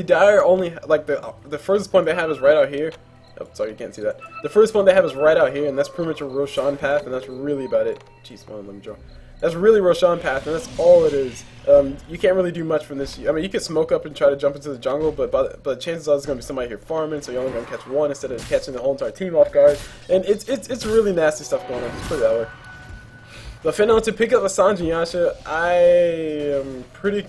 Dire only, like, the furthest point they have is right out here, Oh, sorry, you can't see that. The first one they have is right out here, and that's pretty much a Roshan path, and that's really about it. Jeez, let me draw. That's really Roshan path, and that's all it is. You can't really do much from this. I mean, you can smoke up and try to jump into the jungle, but chances are there's going to be somebody here farming, so you're only going to catch one instead of catching the whole entire team off guard. And it's really nasty stuff going on. Just put it that way. The final to pick up a Sanji Yasha, I am pretty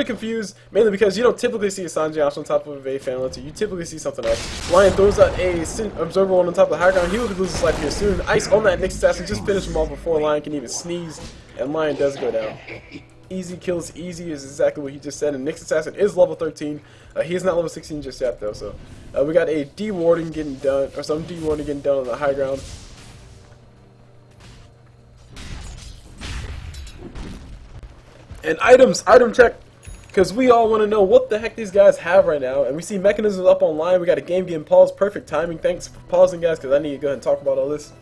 confused, mainly because you don't typically see a Sanji Yasha on top of a Phantom. You typically see something else. Lion throws out a Observer one on top of the high ground. He will lose his life here soon. Ice on that Nyx assassin, just finish him off before Lion can even sneeze, and Lion does go down. Easy kills easy is exactly what he just said, and Nyx assassin is level 13. He is not level 16 just yet though, so we got a D-warding getting done, or some D-warding getting done on the high ground. And item check, because we all want to know what the heck these guys have right now. And we see mechanisms up online. We got a game getting paused. Perfect timing. Thanks for pausing, guys, because I need to go ahead and talk about all this.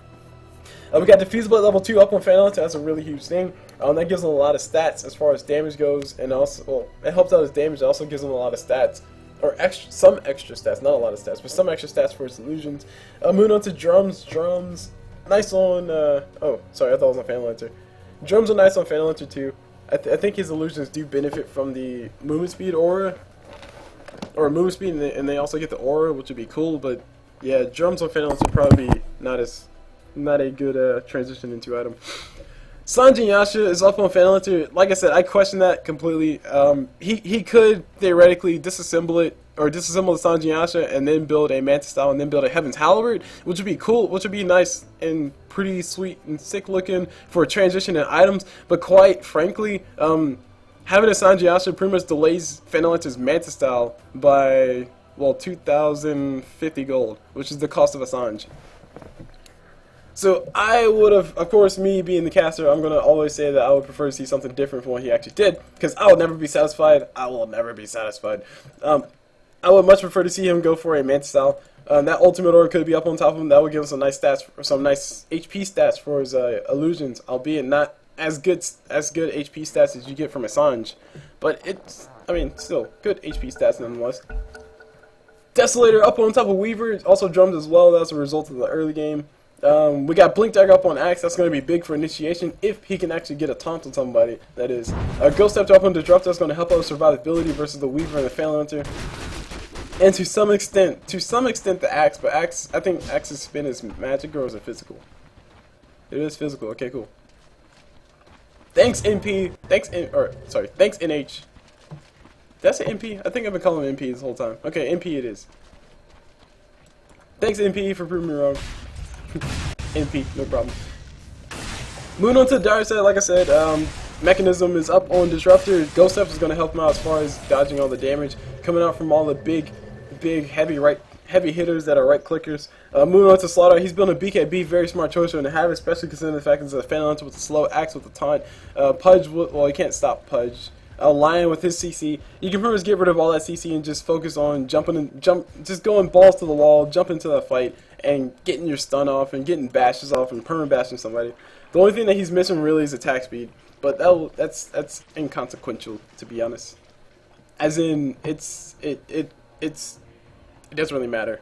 We got Diffusible at level 2 up on Phantom. That's a really huge thing. That gives him a lot of stats as far as damage goes, and also, well, it helps out his damage. It also gives him a lot of stats, or some extra stats, not a lot of stats, but some extra stats for his illusions. Moving on to drums. Drums, nice on. Oh, sorry, I thought it was on Phantom Lancer. Drums are nice on Phantom Lancer too. I think his illusions do benefit from the movement speed aura, or movement speed, and they also get the aura, which would be cool. But yeah, drums on Phantom would probably be not a good transition into item. Sanji Yasha is up on Phantom. Like I said, I question that completely. He could theoretically disassemble it, or disassemble the Sanji Yasha and then build a Mantis style and then build a Heaven's Halberd, which would be cool, which would be nice and pretty sweet and sick looking for a transition in items. But quite frankly, having a Sanji Yasha pretty much delays Phantom's Mantis style by, well, 2,050 gold, which is the cost of a Sanji. So I would have, of course, me being the caster, I'm going to always say that I would prefer to see something different from what he actually did, because I will never be satisfied. I will never be satisfied. I would much prefer to see him go for a Mantis style. That ultimate aura could be up on top of him. That would give him some nice stats, some nice HP stats for his illusions, albeit not as good HP stats as you get from a Sanj. But it's, I mean, still good HP stats nonetheless. Desolator up on top of Weaver, also drums as well. That's a result of the early game. We got Blink Dagger up on Axe. That's going to be big for initiation if he can actually get a taunt on somebody, that is. Ghost Step up on Disruptor. That's going to help out with survivability versus the Weaver and the Phantom Hunter. And to some extent the Axe, but Axe, I think Axe's spin is magic, or is it physical? It is physical. Okay, cool. Thanks NP. Thanks NH. Did I say NP? I think I've been calling him NP this whole time. Okay, NP it is. Thanks NP for proving me wrong. NP, no problem. Moving on to the dire side, like I said, Mechanism is up on Disruptor. Ghost Step is going to help him out as far as dodging all the damage coming out from all the big heavy hitters that are right clickers. Moving on to Sladar, he's building a BKB, very smart choice to have, especially considering the fact that it's a Phantom Hunter with a slow axe with a taunt. Pudge, well, you can't stop Pudge. Lion with his CC, you can pretty much get rid of all that CC and just focus on just going balls to the wall, jumping into that fight, and getting your stun off and getting bashes off and perma bashing somebody. The only thing that he's missing really is attack speed, but that's inconsequential, to be honest. As in, it doesn't really matter.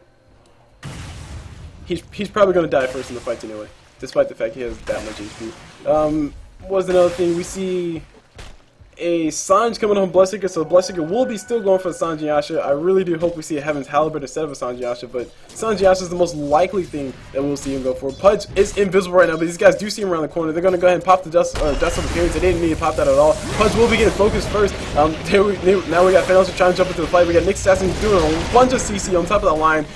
He's probably going to die first in the fight anyway, despite the fact he has that much HP. What's another thing? We see a Sanj coming on Bloodseeker, so Bloodseeker will be still going for the Sanji Yasha. I really do hope we see a Heaven's Halberd instead of a Sanji Yasha, but Sanji Yasha is the most likely thing that we'll see him go for. Pudge is invisible right now, but these guys do see him around the corner. They're going to go ahead and pop the dust of appearance. They didn't need to pop that at all. Pudge will be getting focused first. Now we got Phantom trying to jump into the fight. We got Nyx Assassin doing a bunch of CC on top of the line.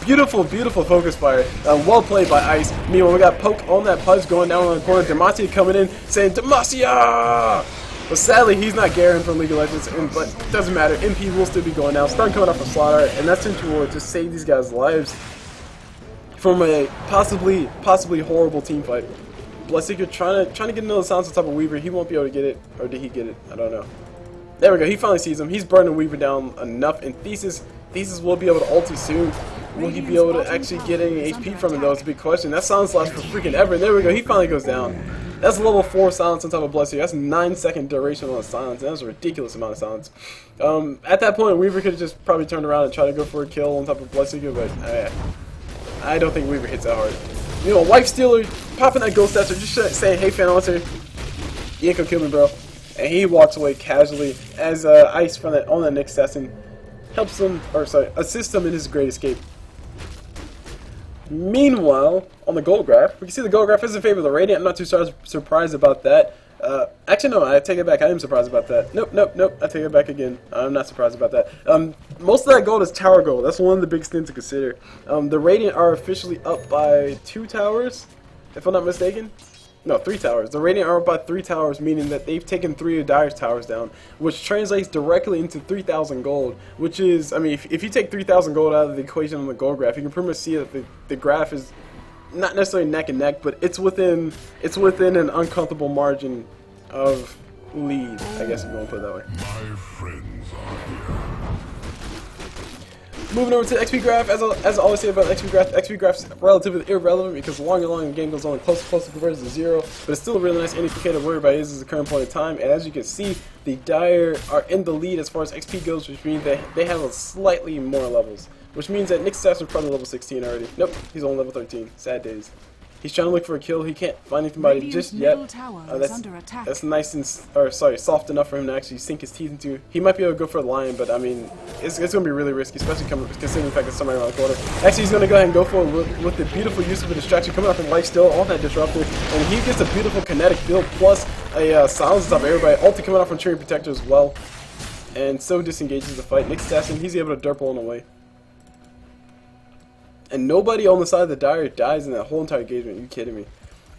Beautiful, beautiful focus fire. Well played by Ice. Meanwhile, we got Poke on that Pudge going down on the corner. Demacia coming in saying, Demacia! But sadly, he's not Garen from League of Legends, but it doesn't matter. MP will still be going down. Stun coming up from Sladar, and that's to just save these guys' lives from a possibly horrible team fight. Bloodseeker trying to get another silence on top of Weaver. He won't be able to get it, or did he get it? I don't know. There we go. He finally sees him. He's burning Weaver down enough, and Thesis will be able to ulti soon. Will he be able to actually get any HP from him, though? It's a big question. That silence lasts for freaking ever. There we go. He finally goes down. That's level 4 silence on top of Bloodseeker. That's 9-second duration on silence. That's a ridiculous amount of silence. At that point, Weaver could have just probably turned around and tried to go for a kill on top of Bloodseeker, but I don't think Weaver hits that hard. You know, Wife Stealer, popping that Ghost Dancer, just saying, hey, fan answer, you ain't gonna kill me, bro. And he walks away casually as Ice from that on that Nick Assassin helps him, or sorry, assists him in his great escape. Meanwhile, on the gold graph, we can see the gold graph is in favor of the Radiant. I'm not too surprised about that. Actually, no, I take it back. I am surprised about that. Nope. I take it back again. I'm not surprised about that. Most of that gold is tower gold. That's one of the biggest things to consider. The Radiant are officially up by 2 towers, if I'm not mistaken. No, 3 towers. The Radiant are up by 3 towers, meaning that they've taken 3 of Dire's towers down, which translates directly into 3,000 gold, which is, I mean, if you take 3,000 gold out of the equation on the gold graph, you can pretty much see that the graph is not necessarily neck and neck, but it's within an uncomfortable margin of lead, I guess if you want to put it that way. My friends are here. Moving over to the XP graph, as I always say about the XP graph's relatively irrelevant because the longer the game goes on, the closer converges to 0, but it's still a really nice indicator of where everybody is at the current point in time, and as you can see, the Dire are in the lead as far as XP goes, which means that they have a slightly more levels, which means that Nick Assassin is probably level 16 already. Nope, he's only level 13. Sad days. He's trying to look for a kill. He can't find anybody just yet. That's nice and soft enough for him to actually sink his teeth into. He might be able to go for a lion, but I mean, it's going to be really risky, especially considering the fact that somebody around the corner. Actually, he's going to go ahead and go for it with the beautiful use of a distraction coming out from life steal on that Disruptor, and he gets a beautiful kinetic field plus a silence on everybody. Ulti coming out from Treant Protector as well, and so disengages the fight. Nick Assassin, he's able to derp on away. And nobody on the side of the Dire dies in that whole entire engagement. Are you kidding me?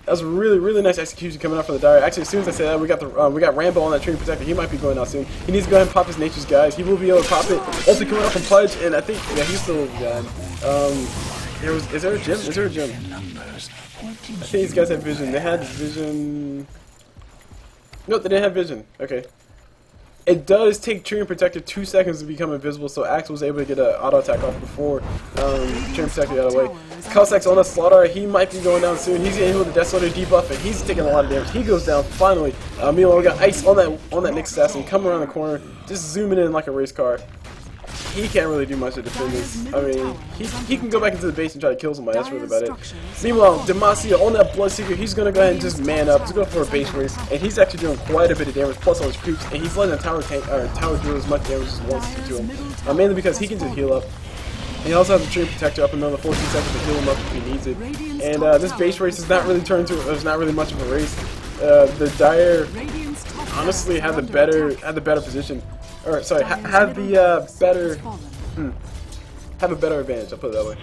That was really, really nice execution coming out from the Dire. Actually, as soon as I say that, we got Rambo on that Treant Protector. He might be going out soon. He needs to go ahead and pop his Nature's Guys. He will be able to pop it. Also coming out from Pudge, and I think he's still dead. Is there a gym? Is there a gym? I think these guys have vision. They had vision. Nope, they didn't have vision. Okay. It does take Treant Protector 2 seconds to become invisible, so Axe was able to get an auto attack off before Treant Protector got away. Cossack's on the Sladar. He might be going down soon. He's getting hit with the Death Slider debuff, and he's taking a lot of damage. He goes down finally. Meanwhile, we got Ice on that Nick Assassin coming around the corner, just zooming in like a race car. He can't really do much to defend this. I mean, he can go back into the base and try to kill somebody. That's really about it. Meanwhile, Demacia on that Bloodseeker, he's going to go ahead and just man up. He's going for a base race, and he's actually doing quite a bit of damage, plus all his creeps, and he's letting the tower do as much damage as he wants to him. Mainly because he can just heal up. He also has a Treant Protector up another 14 seconds to heal him up if he needs it. And this base race is not really there's not really much of a race. The Dire honestly had the better position. Or sorry, have a better advantage. I'll put it that way.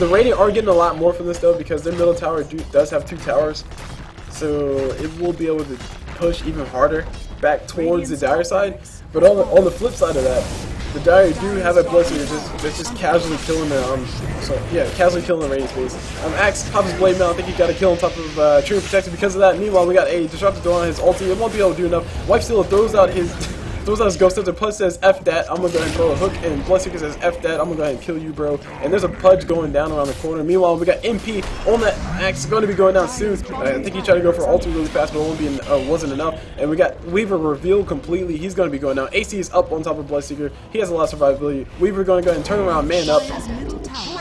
The Radiant are getting a lot more from this though because their middle tower does have 2 towers, so it will be able to push even harder back towards the Dire side. But on the flip side of that, the Dire do have a Bloodseeker that's just casually killing the casually killing the Radiant space. Axe pops his blade now. I think he got a kill on top of Treant Protector because of that. Meanwhile, we got a Disruptor on his ulti. It won't be able to do enough. Wife Stealer throws out his Ghost Dancer. Pudge says F that, I'm gonna go ahead and throw a hook, and Bloodseeker says F that, I'm gonna go ahead and kill you, bro. And there's a Pudge going down around the corner. Meanwhile, we got MP on that Axe, going to be going down soon. I think he tried to go for ulti really fast, but it wasn't enough. And we got Weaver revealed completely. He's gonna be going down. AC is up on top of Bloodseeker. He has a lot of survivability. Weaver gonna go ahead and turn around, man up.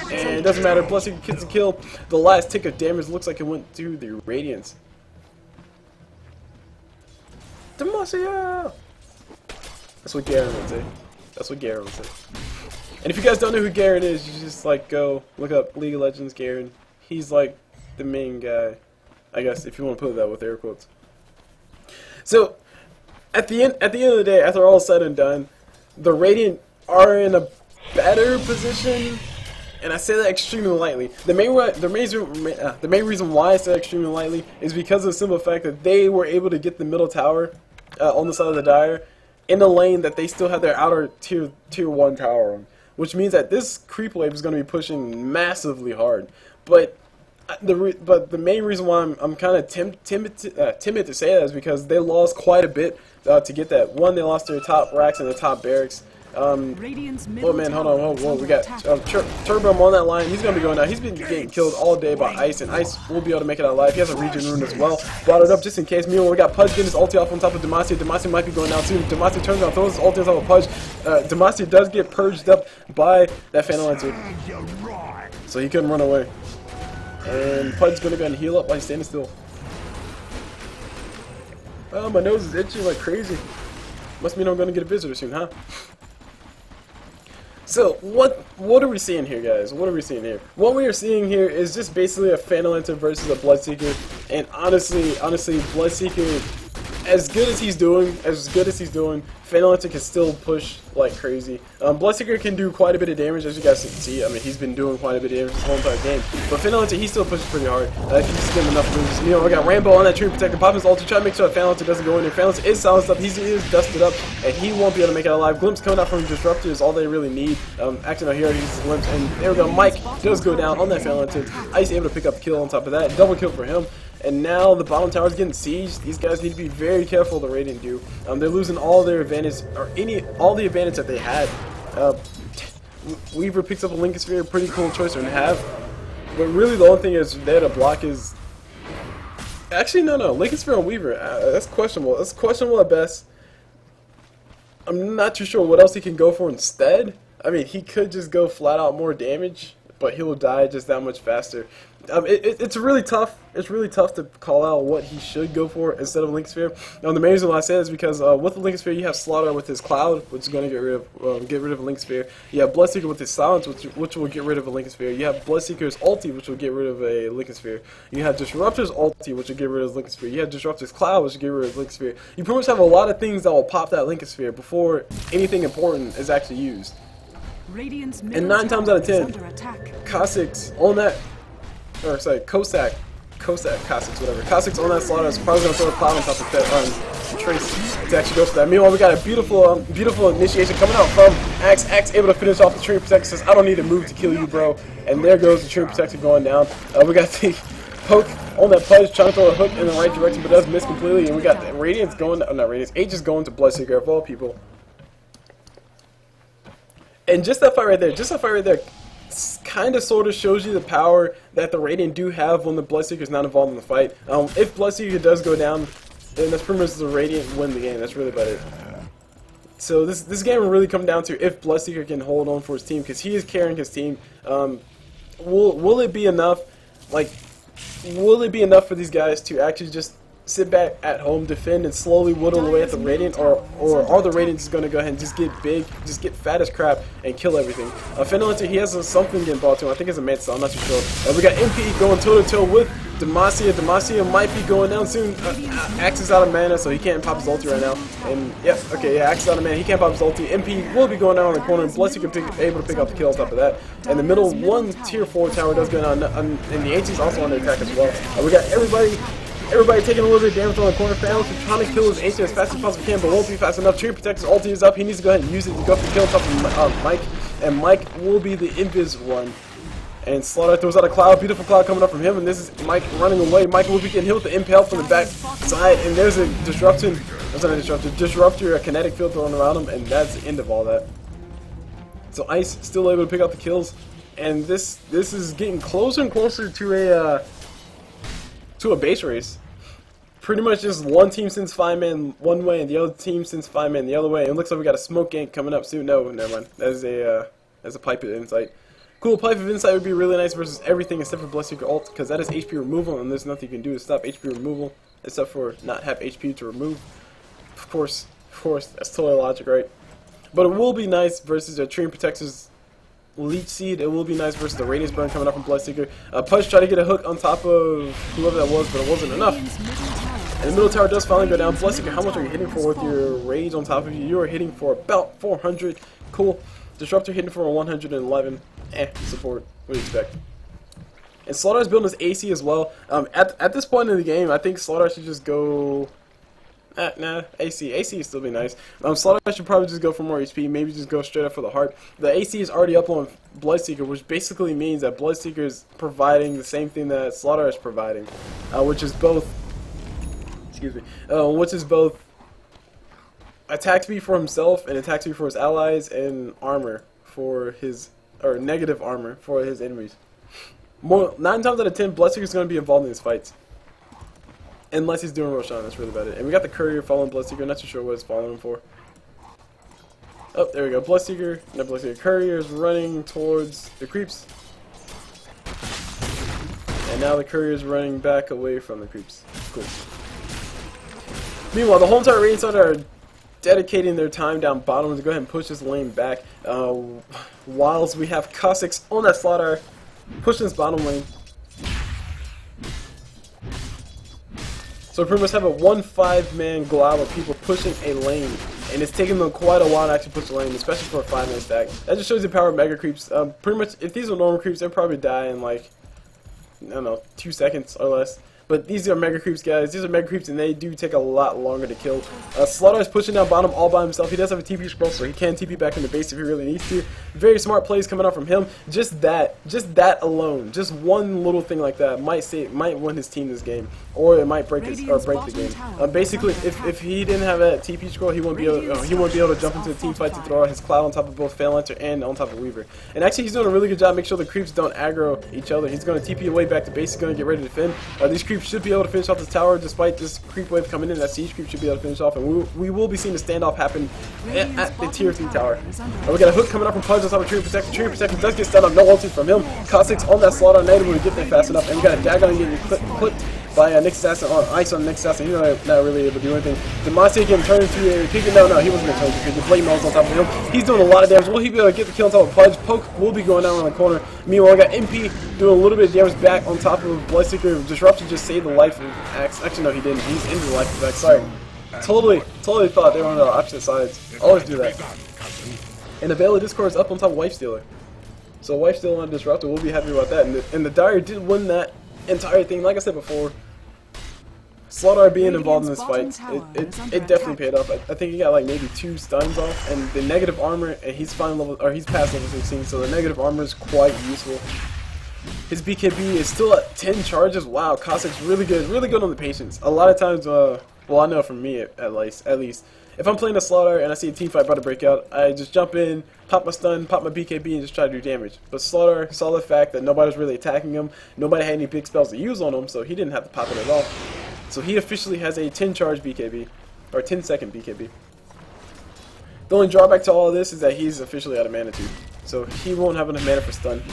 And it doesn't matter, Bloodseeker gets a kill. The last tick of damage looks like it went to the Radiance. Demacia! That's what Garen would say. That's what Garen would say. And if you guys don't know who Garen is, you just like go look up League of Legends Garen. He's like the main guy, I guess, if you want to put that with air quotes. So at the end of the day, after all is said and done, the Radiant are in a better position, and I say that extremely lightly. The main reason why I say extremely lightly is because of the simple fact that they were able to get the middle tower on the side of the Dire in a lane that they still have their outer tier 1 tower on, which means that this creep wave is going to be pushing massively hard. But the main reason why I'm kind of timid to say that is because they lost quite a bit to get that. One, they lost their top racks and their top barracks. Radiant's Oh middle man, hold tower on, is whoa, under we got attack. Turbo on that line. He's gonna be going out. He's been getting killed all day by Ice, and Ice will be able to make it out alive. He has a regen rune as well. Brought it up just in case. Meanwhile, we got Pudge getting his ulti off on top of Demacia. Demacia might be going out too. Demacia turns around, throws his ulti on top of Pudge. Demacia does get purged up by that Phantom Lancer, so he couldn't run away. And Pudge's gonna go ahead and heal up while he's standing still. Oh, my nose is itching like crazy. Must mean I'm gonna get a visitor soon, huh? So, what are we seeing here, guys? What are we seeing here? What we are seeing here is just basically a Phantom Lancer versus a Bloodseeker. And honestly, Bloodseeker, as good as he's doing, Phantom Lancer can still push like crazy. Bloodseeker can do quite a bit of damage, as you guys can see. I mean, he's been doing quite a bit of damage this whole entire game. But Phantom Lancer, he still pushes pretty hard. If you just give him enough moves. You know, we got Rambo on that Treant Protector, popping his ulti, trying to make sure that Phantom Lancer doesn't go in there. Phantom Lancer is silenced up, he is dusted up, and he won't be able to make it alive. Glimpse coming out from Disruptor is all they really need. Actually, no, he already uses Glimpse, and there we go. Mike does go down on that Phantom Lancer. Ice able to pick up the kill on top of that. Double kill for him. And now the bottom tower is getting sieged. These guys need to be very careful the Radiant do. They're losing all their advantage, or all the advantage that they had. Weaver picks up a Lincoln Sphere, pretty cool choice to have. But really the only thing is there to block is... Actually, no. Lincoln Sphere on Weaver, that's questionable. That's questionable at best. I'm not too sure what else he can go for instead. I mean, he could just go flat out more damage, but he will die just that much faster. It's really tough. It's really tough to call out what he should go for instead of Link Sphere. The main reason why I say that is because with the Link Sphere, you have Sladar with his Cloud, which is going to get rid of a Link Sphere. You have Bloodseeker with his Silence, which will get rid of a Link Sphere. You have Bloodseeker's ulti, which will get rid of a Link Sphere. You have Disruptor's ulti, which will get rid of Link Sphere. You have Disruptor's Cloud, which will get rid of Link Sphere. You pretty much have a lot of things that will pop that Link Sphere before anything important is actually used. Radiant's And 9 times out of 10, Cossacks on that, or sorry, Cossacks, whatever. Cossacks on that Sladar is probably going to throw a Cloud on top of that Trace to actually go for that. Meanwhile, we got a beautiful initiation coming out from Axe. Axe able to finish off the Treant Protector, says, I don't need to move to kill you, bro. And there goes the Treant Protector going down. We got the poke on that Pudge, trying to throw a hook in the right direction, but does miss completely. And we got the Radiance going, not Radiance, H is going to Bloodseeker of all people. And just that fight right there, kind of sort of shows you the power that the Radiant do have when the Bloodseeker is not involved in the fight. If Bloodseeker does go down, then that's pretty much the Radiant win the game. That's really about it. So this game will really come down to if Bloodseeker can hold on for his team, because he is carrying his team. Will it be enough? Like, will it be enough for these guys to actually just sit back at home, defend, and slowly whittle away at the Radiant, or are the Radiant just going to go ahead and just get big, just get fat as crap, and kill everything? Phantom Lancer, he has something getting brought to him. I think it's a Mantis, I'm not too sure. We got MP going toe-to-toe with Demacia. Demacia might be going down soon. Axe is out of mana, so he can't pop his ulti right now. And, yeah, okay, yeah, Axe is out of mana, he can't pop his ulti. MP will be going down on the corner, and Bloodseeker able to pick up the kill on top of that. And the middle, one tier 4 tower does go down, and the HE is also under attack as well. We got everybody taking a little bit of damage on the corner. Phantom Lancer trying to kill his ancient as fast as possible can, but won't be fast enough. Treant Protector's ulti is up. He needs to go ahead and use it to go for the kill on top of Mike. And Mike will be the Invis one. And Sladar throws out a Cloud. Beautiful Cloud coming up from him. And this is Mike running away. Mike will be getting hit with the Impale from the back side. And there's a Disruptor. That's not a Disruptor. Disruptor, a kinetic field thrown around him. And that's the end of all that. So Ice still able to pick up the kills. And this is getting closer and closer to a base race. Pretty much just one team sends 5-man one way and the other team sends 5-man the other way. And it looks like we got a smoke gank coming up soon. No, never mind. That's a Pipe of Insight. Cool, Pipe of Insight would be really nice versus everything except for Bloodseeker ult, because that is HP removal and there's nothing you can do to stop HP removal except for not have HP to remove. Of course, that's totally logic, right? But it will be nice versus the Treant Protector's Leech Seed. It will be nice versus the Radiance Burn coming up from Bloodseeker. Pudge tried to get a hook on top of whoever that was, but it wasn't enough. And the middle tower does finally go down. Bloodseeker, how much are you hitting for with your rage on top of you? You are hitting for about 400. Cool. Disruptor hitting for a 111. Support. What do you expect? And Sladar's building his AC as well. At this point in the game, I think Sladar should just go... Nah, AC would still be nice. Sladar should probably just go for more HP, maybe just go straight up for the heart. The AC is already up on Bloodseeker, which basically means that Bloodseeker is providing the same thing that Sladar is providing, which is both... Excuse me. Which is both attack speed for himself and attack speed for his allies and armor for his, or negative armor for his enemies. 9 times out of 10, Bloodseeker is going to be involved in these fights. Unless he's doing Roshan, that's really about it. And we got the courier following Bloodseeker, not too sure what it's following him for. Oh, there we go. Bloodseeker, no Bloodseeker. Courier is running towards the creeps. And now the courier is running back away from the creeps. Cool. Meanwhile, the whole entire Radiant side are dedicating their time down bottom to go ahead and push this lane back. Whilst we have Cossacks on that Sladar pushing this bottom lane. So we pretty much have a 1-5-man glob of people pushing a lane. And it's taking them quite a while to actually push the lane, especially for a 5-man stack. That just shows you the power of mega creeps. Pretty much, if these were normal creeps, they'd probably die in like, I don't know, 2 seconds or less. But these are mega creeps, guys. These are mega creeps, and they do take a lot longer to kill. Sladar is pushing down bottom all by himself. He does have a TP scroll, so he can TP back into base if he really needs to. Very smart plays coming out from him. Just that alone, just one little thing like that might win his team this game, or it might break the game. Basically, if he didn't have that TP scroll, he wouldn't be able to jump into the team fight to throw out his cloud on top of both Phalanx and on top of Weaver. And actually, he's doing a really good job. Make sure the creeps don't aggro each other. He's going to TP away back to base. He's going to get ready to defend. These creeps should be able to finish off this tower despite this creep wave coming in. That siege creep should be able to finish off, and we will be seeing the standoff happen at the tier 3 tower. We got a hook coming up from Pudge on top of Treant Protection. Treant Protection does get stunned up, no ulti from him. Cossacks on that Sladar, not able to get there fast enough, and we got a Dagon getting clipped by Nyx Assassin on ice on Nyx Assassin. He's not really able to do anything. Demacia getting turned into a pig. No, he wasn't going to turn into a pig. The Blade Maul's on top of him. He's doing a lot of damage. Will he be able to get the kill on top of Pudge? Poke will be going down around the corner. Meanwhile, we got MP doing a little bit of damage back on top of Bloodseeker. Disruptor just saved the life of Axe. Actually, no, he didn't. He's injured the life of Axe. Sorry. Totally thought they were on the opposite sides. Always do that. And the Veil of Discord is up on top of Wife Stealer. So Wife Stealer on Disruptor, we'll be happy about that. And the Dire did win that entire thing. Like I said before, Sladar being involved in this fight, it definitely paid off. I think he got like maybe 2 stuns off, and the negative armor, and he's past level 16, so the negative armor is quite useful. His BKB is still at 10 charges. Wow, Cossack's really good on the patience. A lot of times, well, I know from me at least, if I'm playing a Sladar and I see a team fight about to break out, I just jump in, pop my stun, pop my BKB, and just try to do damage. But Sladar saw the fact that nobody was really attacking him, nobody had any big spells to use on him, so he didn't have to pop it at all. So he officially has a 10 charge BKB, or 10 second BKB. The only drawback to all of this is that he's officially out of mana too, so he won't have enough mana for stun.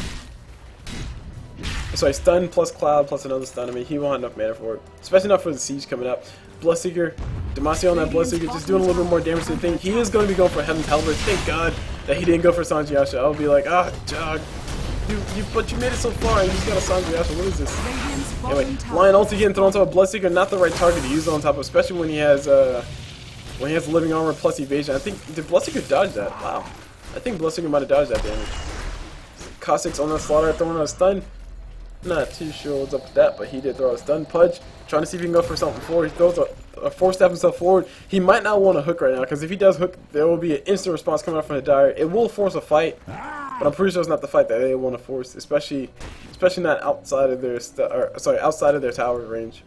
Sorry, stun plus cloud plus another stun. I mean, he won't have enough mana for it, especially not for the siege coming up. Bloodseeker, Demacia on that Bloodseeker, just doing a little bit more damage to the thing. He is going to be going for Heaven's Halberd. Thank God that he didn't go for Sanjiasha. I'll be like, Jog, but you made it so far and you just got a Sanjiasha. What is this? Anyway, Lion ulti getting thrown on top of Bloodseeker, not the right target to use it on top of, especially when he has living armor plus evasion. I think, did Bloodseeker dodge that? Wow. I think Bloodseeker might have dodged that damage. Cossacks on that Sladar throwing out a stun. Not too sure what's up with that, but he did throw a stun. Pudge trying to see if he can go for something forward. He throws a 4-step himself forward. He might not want to hook right now, because if he does hook, there will be an instant response coming out from the Dire. It will force a fight, but I'm pretty sure it's not the fight that they want to force, especially not outside of their outside of their tower range.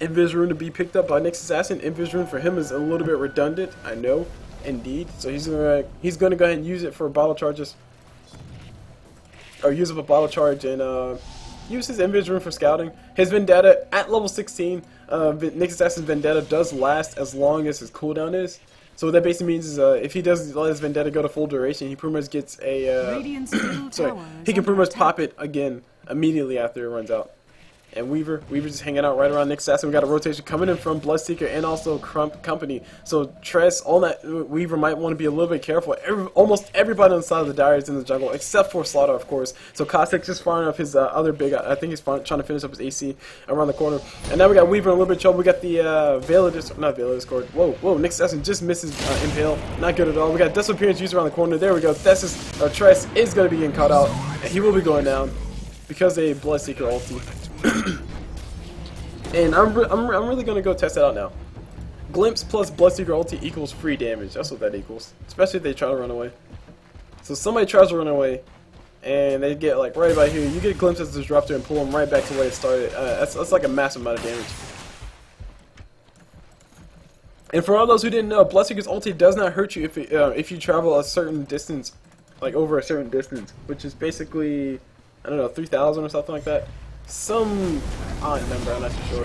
Invis rune to be picked up by Nyx Assassin. Invis rune for him is a little bit redundant, I know, indeed. So he's gonna go ahead and use it for bottle charges. Or use up a bottle charge and use his Invis rune for scouting. His Vendetta at level 16, Nyx Assassin's Vendetta does last as long as his cooldown is. So what that basically means is if he does let his Vendetta go to full duration, he pretty much gets a he can pretty much pop it again immediately after it runs out. And Weaver's just hanging out right around Nyx Assassin. We got a rotation coming in from Bloodseeker and also Company. So Tress, all that, Weaver might want to be a little bit careful. Almost everybody on the side of the Dire is in the jungle, except for Sladar, of course. So Cossacks just firing up his other big, I think he's trying to finish up his AC around the corner. And now we got Weaver in a little bit of trouble. We got the Veil of Discord. Whoa, Nyx Assassin just misses Impale. Not good at all. We got Disappearance used around the corner. There we go. Tress is going to be getting caught out. And he will be going down because a Bloodseeker ulti. And I'm really gonna go test it out now. Glimpse plus Bloodseeker ulti equals free damage. That's what that equals. Especially if they try to run away. So somebody tries to run away, and they get like right about here. You get a glimpse as Disruptor and pull them right back to where it started. That's like a massive amount of damage. And for all those who didn't know, Bloodseeker's ulti does not hurt you if you travel a certain distance, like over a certain distance, which is basically, I don't know, 3,000 or something like that. Some odd number, I'm not too sure.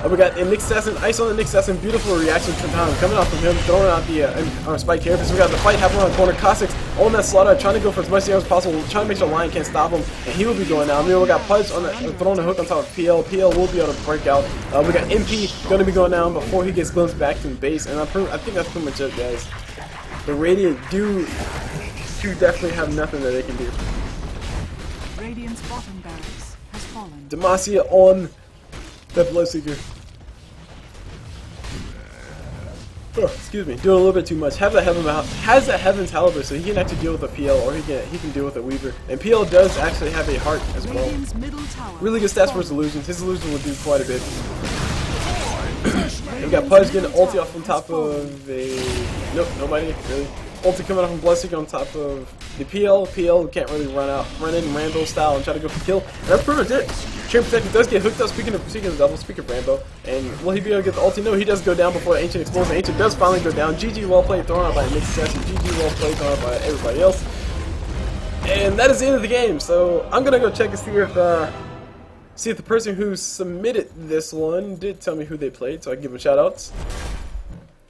We got a Nick Assassin, ice on the Nick Assassin, beautiful reaction from time coming off from him, throwing out the spike here. So we got the fight happening on the corner. Cossack's on that Sladar, trying to go for as much damage as possible, trying to make sure Lion can't stop him, and he will be going down. We got Pudge on that, throwing the hook on top of PL. PL will be able to break out. We got MP going to be going down before he gets glimpsed back to the base, and I think that's pretty much it, guys. The Radiant do definitely have nothing that they can do. Radiant's bottom barracks has fallen. Demacia on the Bloodseeker. Oh, excuse me, doing a little bit too much. Has that Heaven's Halberd, so he can actually deal with a PL, or he can deal with a Weaver. And PL does actually have a heart as well. Really good stats for his illusions. His illusion will do quite a bit. We got Pudge getting ulti off on top of a... Nope, nobody, really. Ulti coming off from Bloodseeker on top of the PL. PL can't really run in Rambo style and try to go for kill. And that's pretty much it. Treant Protector does get hooked up, speaking of double, speaking of Rambo. And will he be able to get the ulti? No, he does go down before Ancient explodes. Ancient does finally go down. GG well played, thrown out by Nick Assassin. GG well played, thrown out by everybody else. And that is the end of the game. So I'm gonna go check and see if the person who submitted this one did tell me who they played, so I can give them shout outs.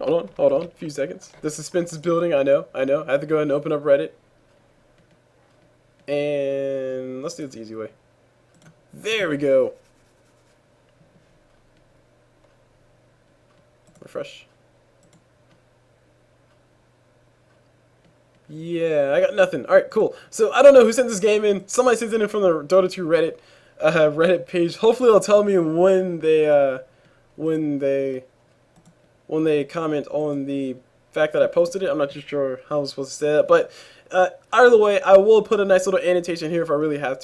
Hold on, a few seconds. The suspense is building, I know. I have to go ahead and open up Reddit. And let's do it the easy way. There we go. Refresh. Yeah, I got nothing. Alright, cool. So I don't know who sent this game in. Somebody sent it in from the Dota 2 Reddit page. Hopefully they'll tell me when they comment on the fact that I posted it. I'm not too sure how I'm supposed to say that, but either way, I will put a nice little annotation here if I really have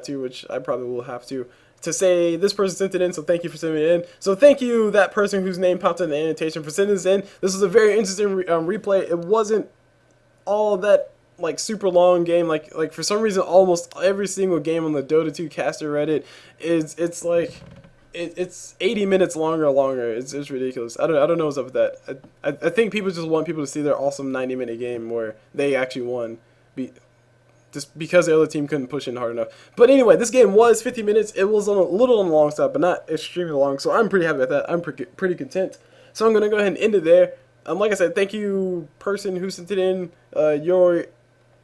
to, which I probably will have to say this person sent it in, so thank you for sending it in. So thank you, that person whose name popped in the annotation, for sending this in. This was a very interesting replay. It wasn't all that like super long game. Like for some reason, almost every single game on the Dota 2 caster Reddit it's like. It's 80 minutes longer and longer. It's ridiculous. I don't know what's up with that. I think people just want people to see their awesome 90-minute game where they actually won, just because the other team couldn't push in hard enough. But anyway, this game was 50 minutes. It was a little on the long side, but not extremely long. So I'm pretty happy with that. I'm pretty content. So I'm gonna go ahead and end it there. Like I said, thank you, person who sent it in. Your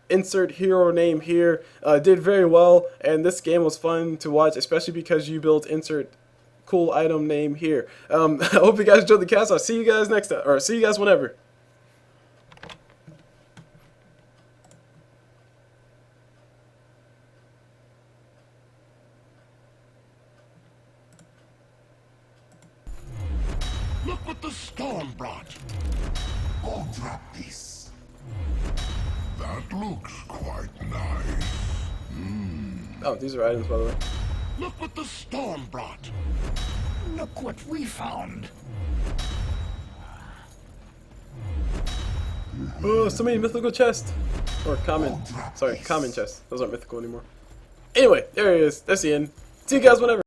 insert hero name here did very well, and this game was fun to watch, especially because you built insert cool item name here. I hope you guys enjoyed the cast. I'll see you guys next time, or see you guys whenever. Look what the storm brought. I'll drop this. That looks quite nice. Oh, these are items, by the way. Look what the storm brought. Look what we found. Oh, so many mythical chests. Or common. Sorry, common chests. Those aren't mythical anymore. Anyway, there it is. That's the end. See you guys whenever.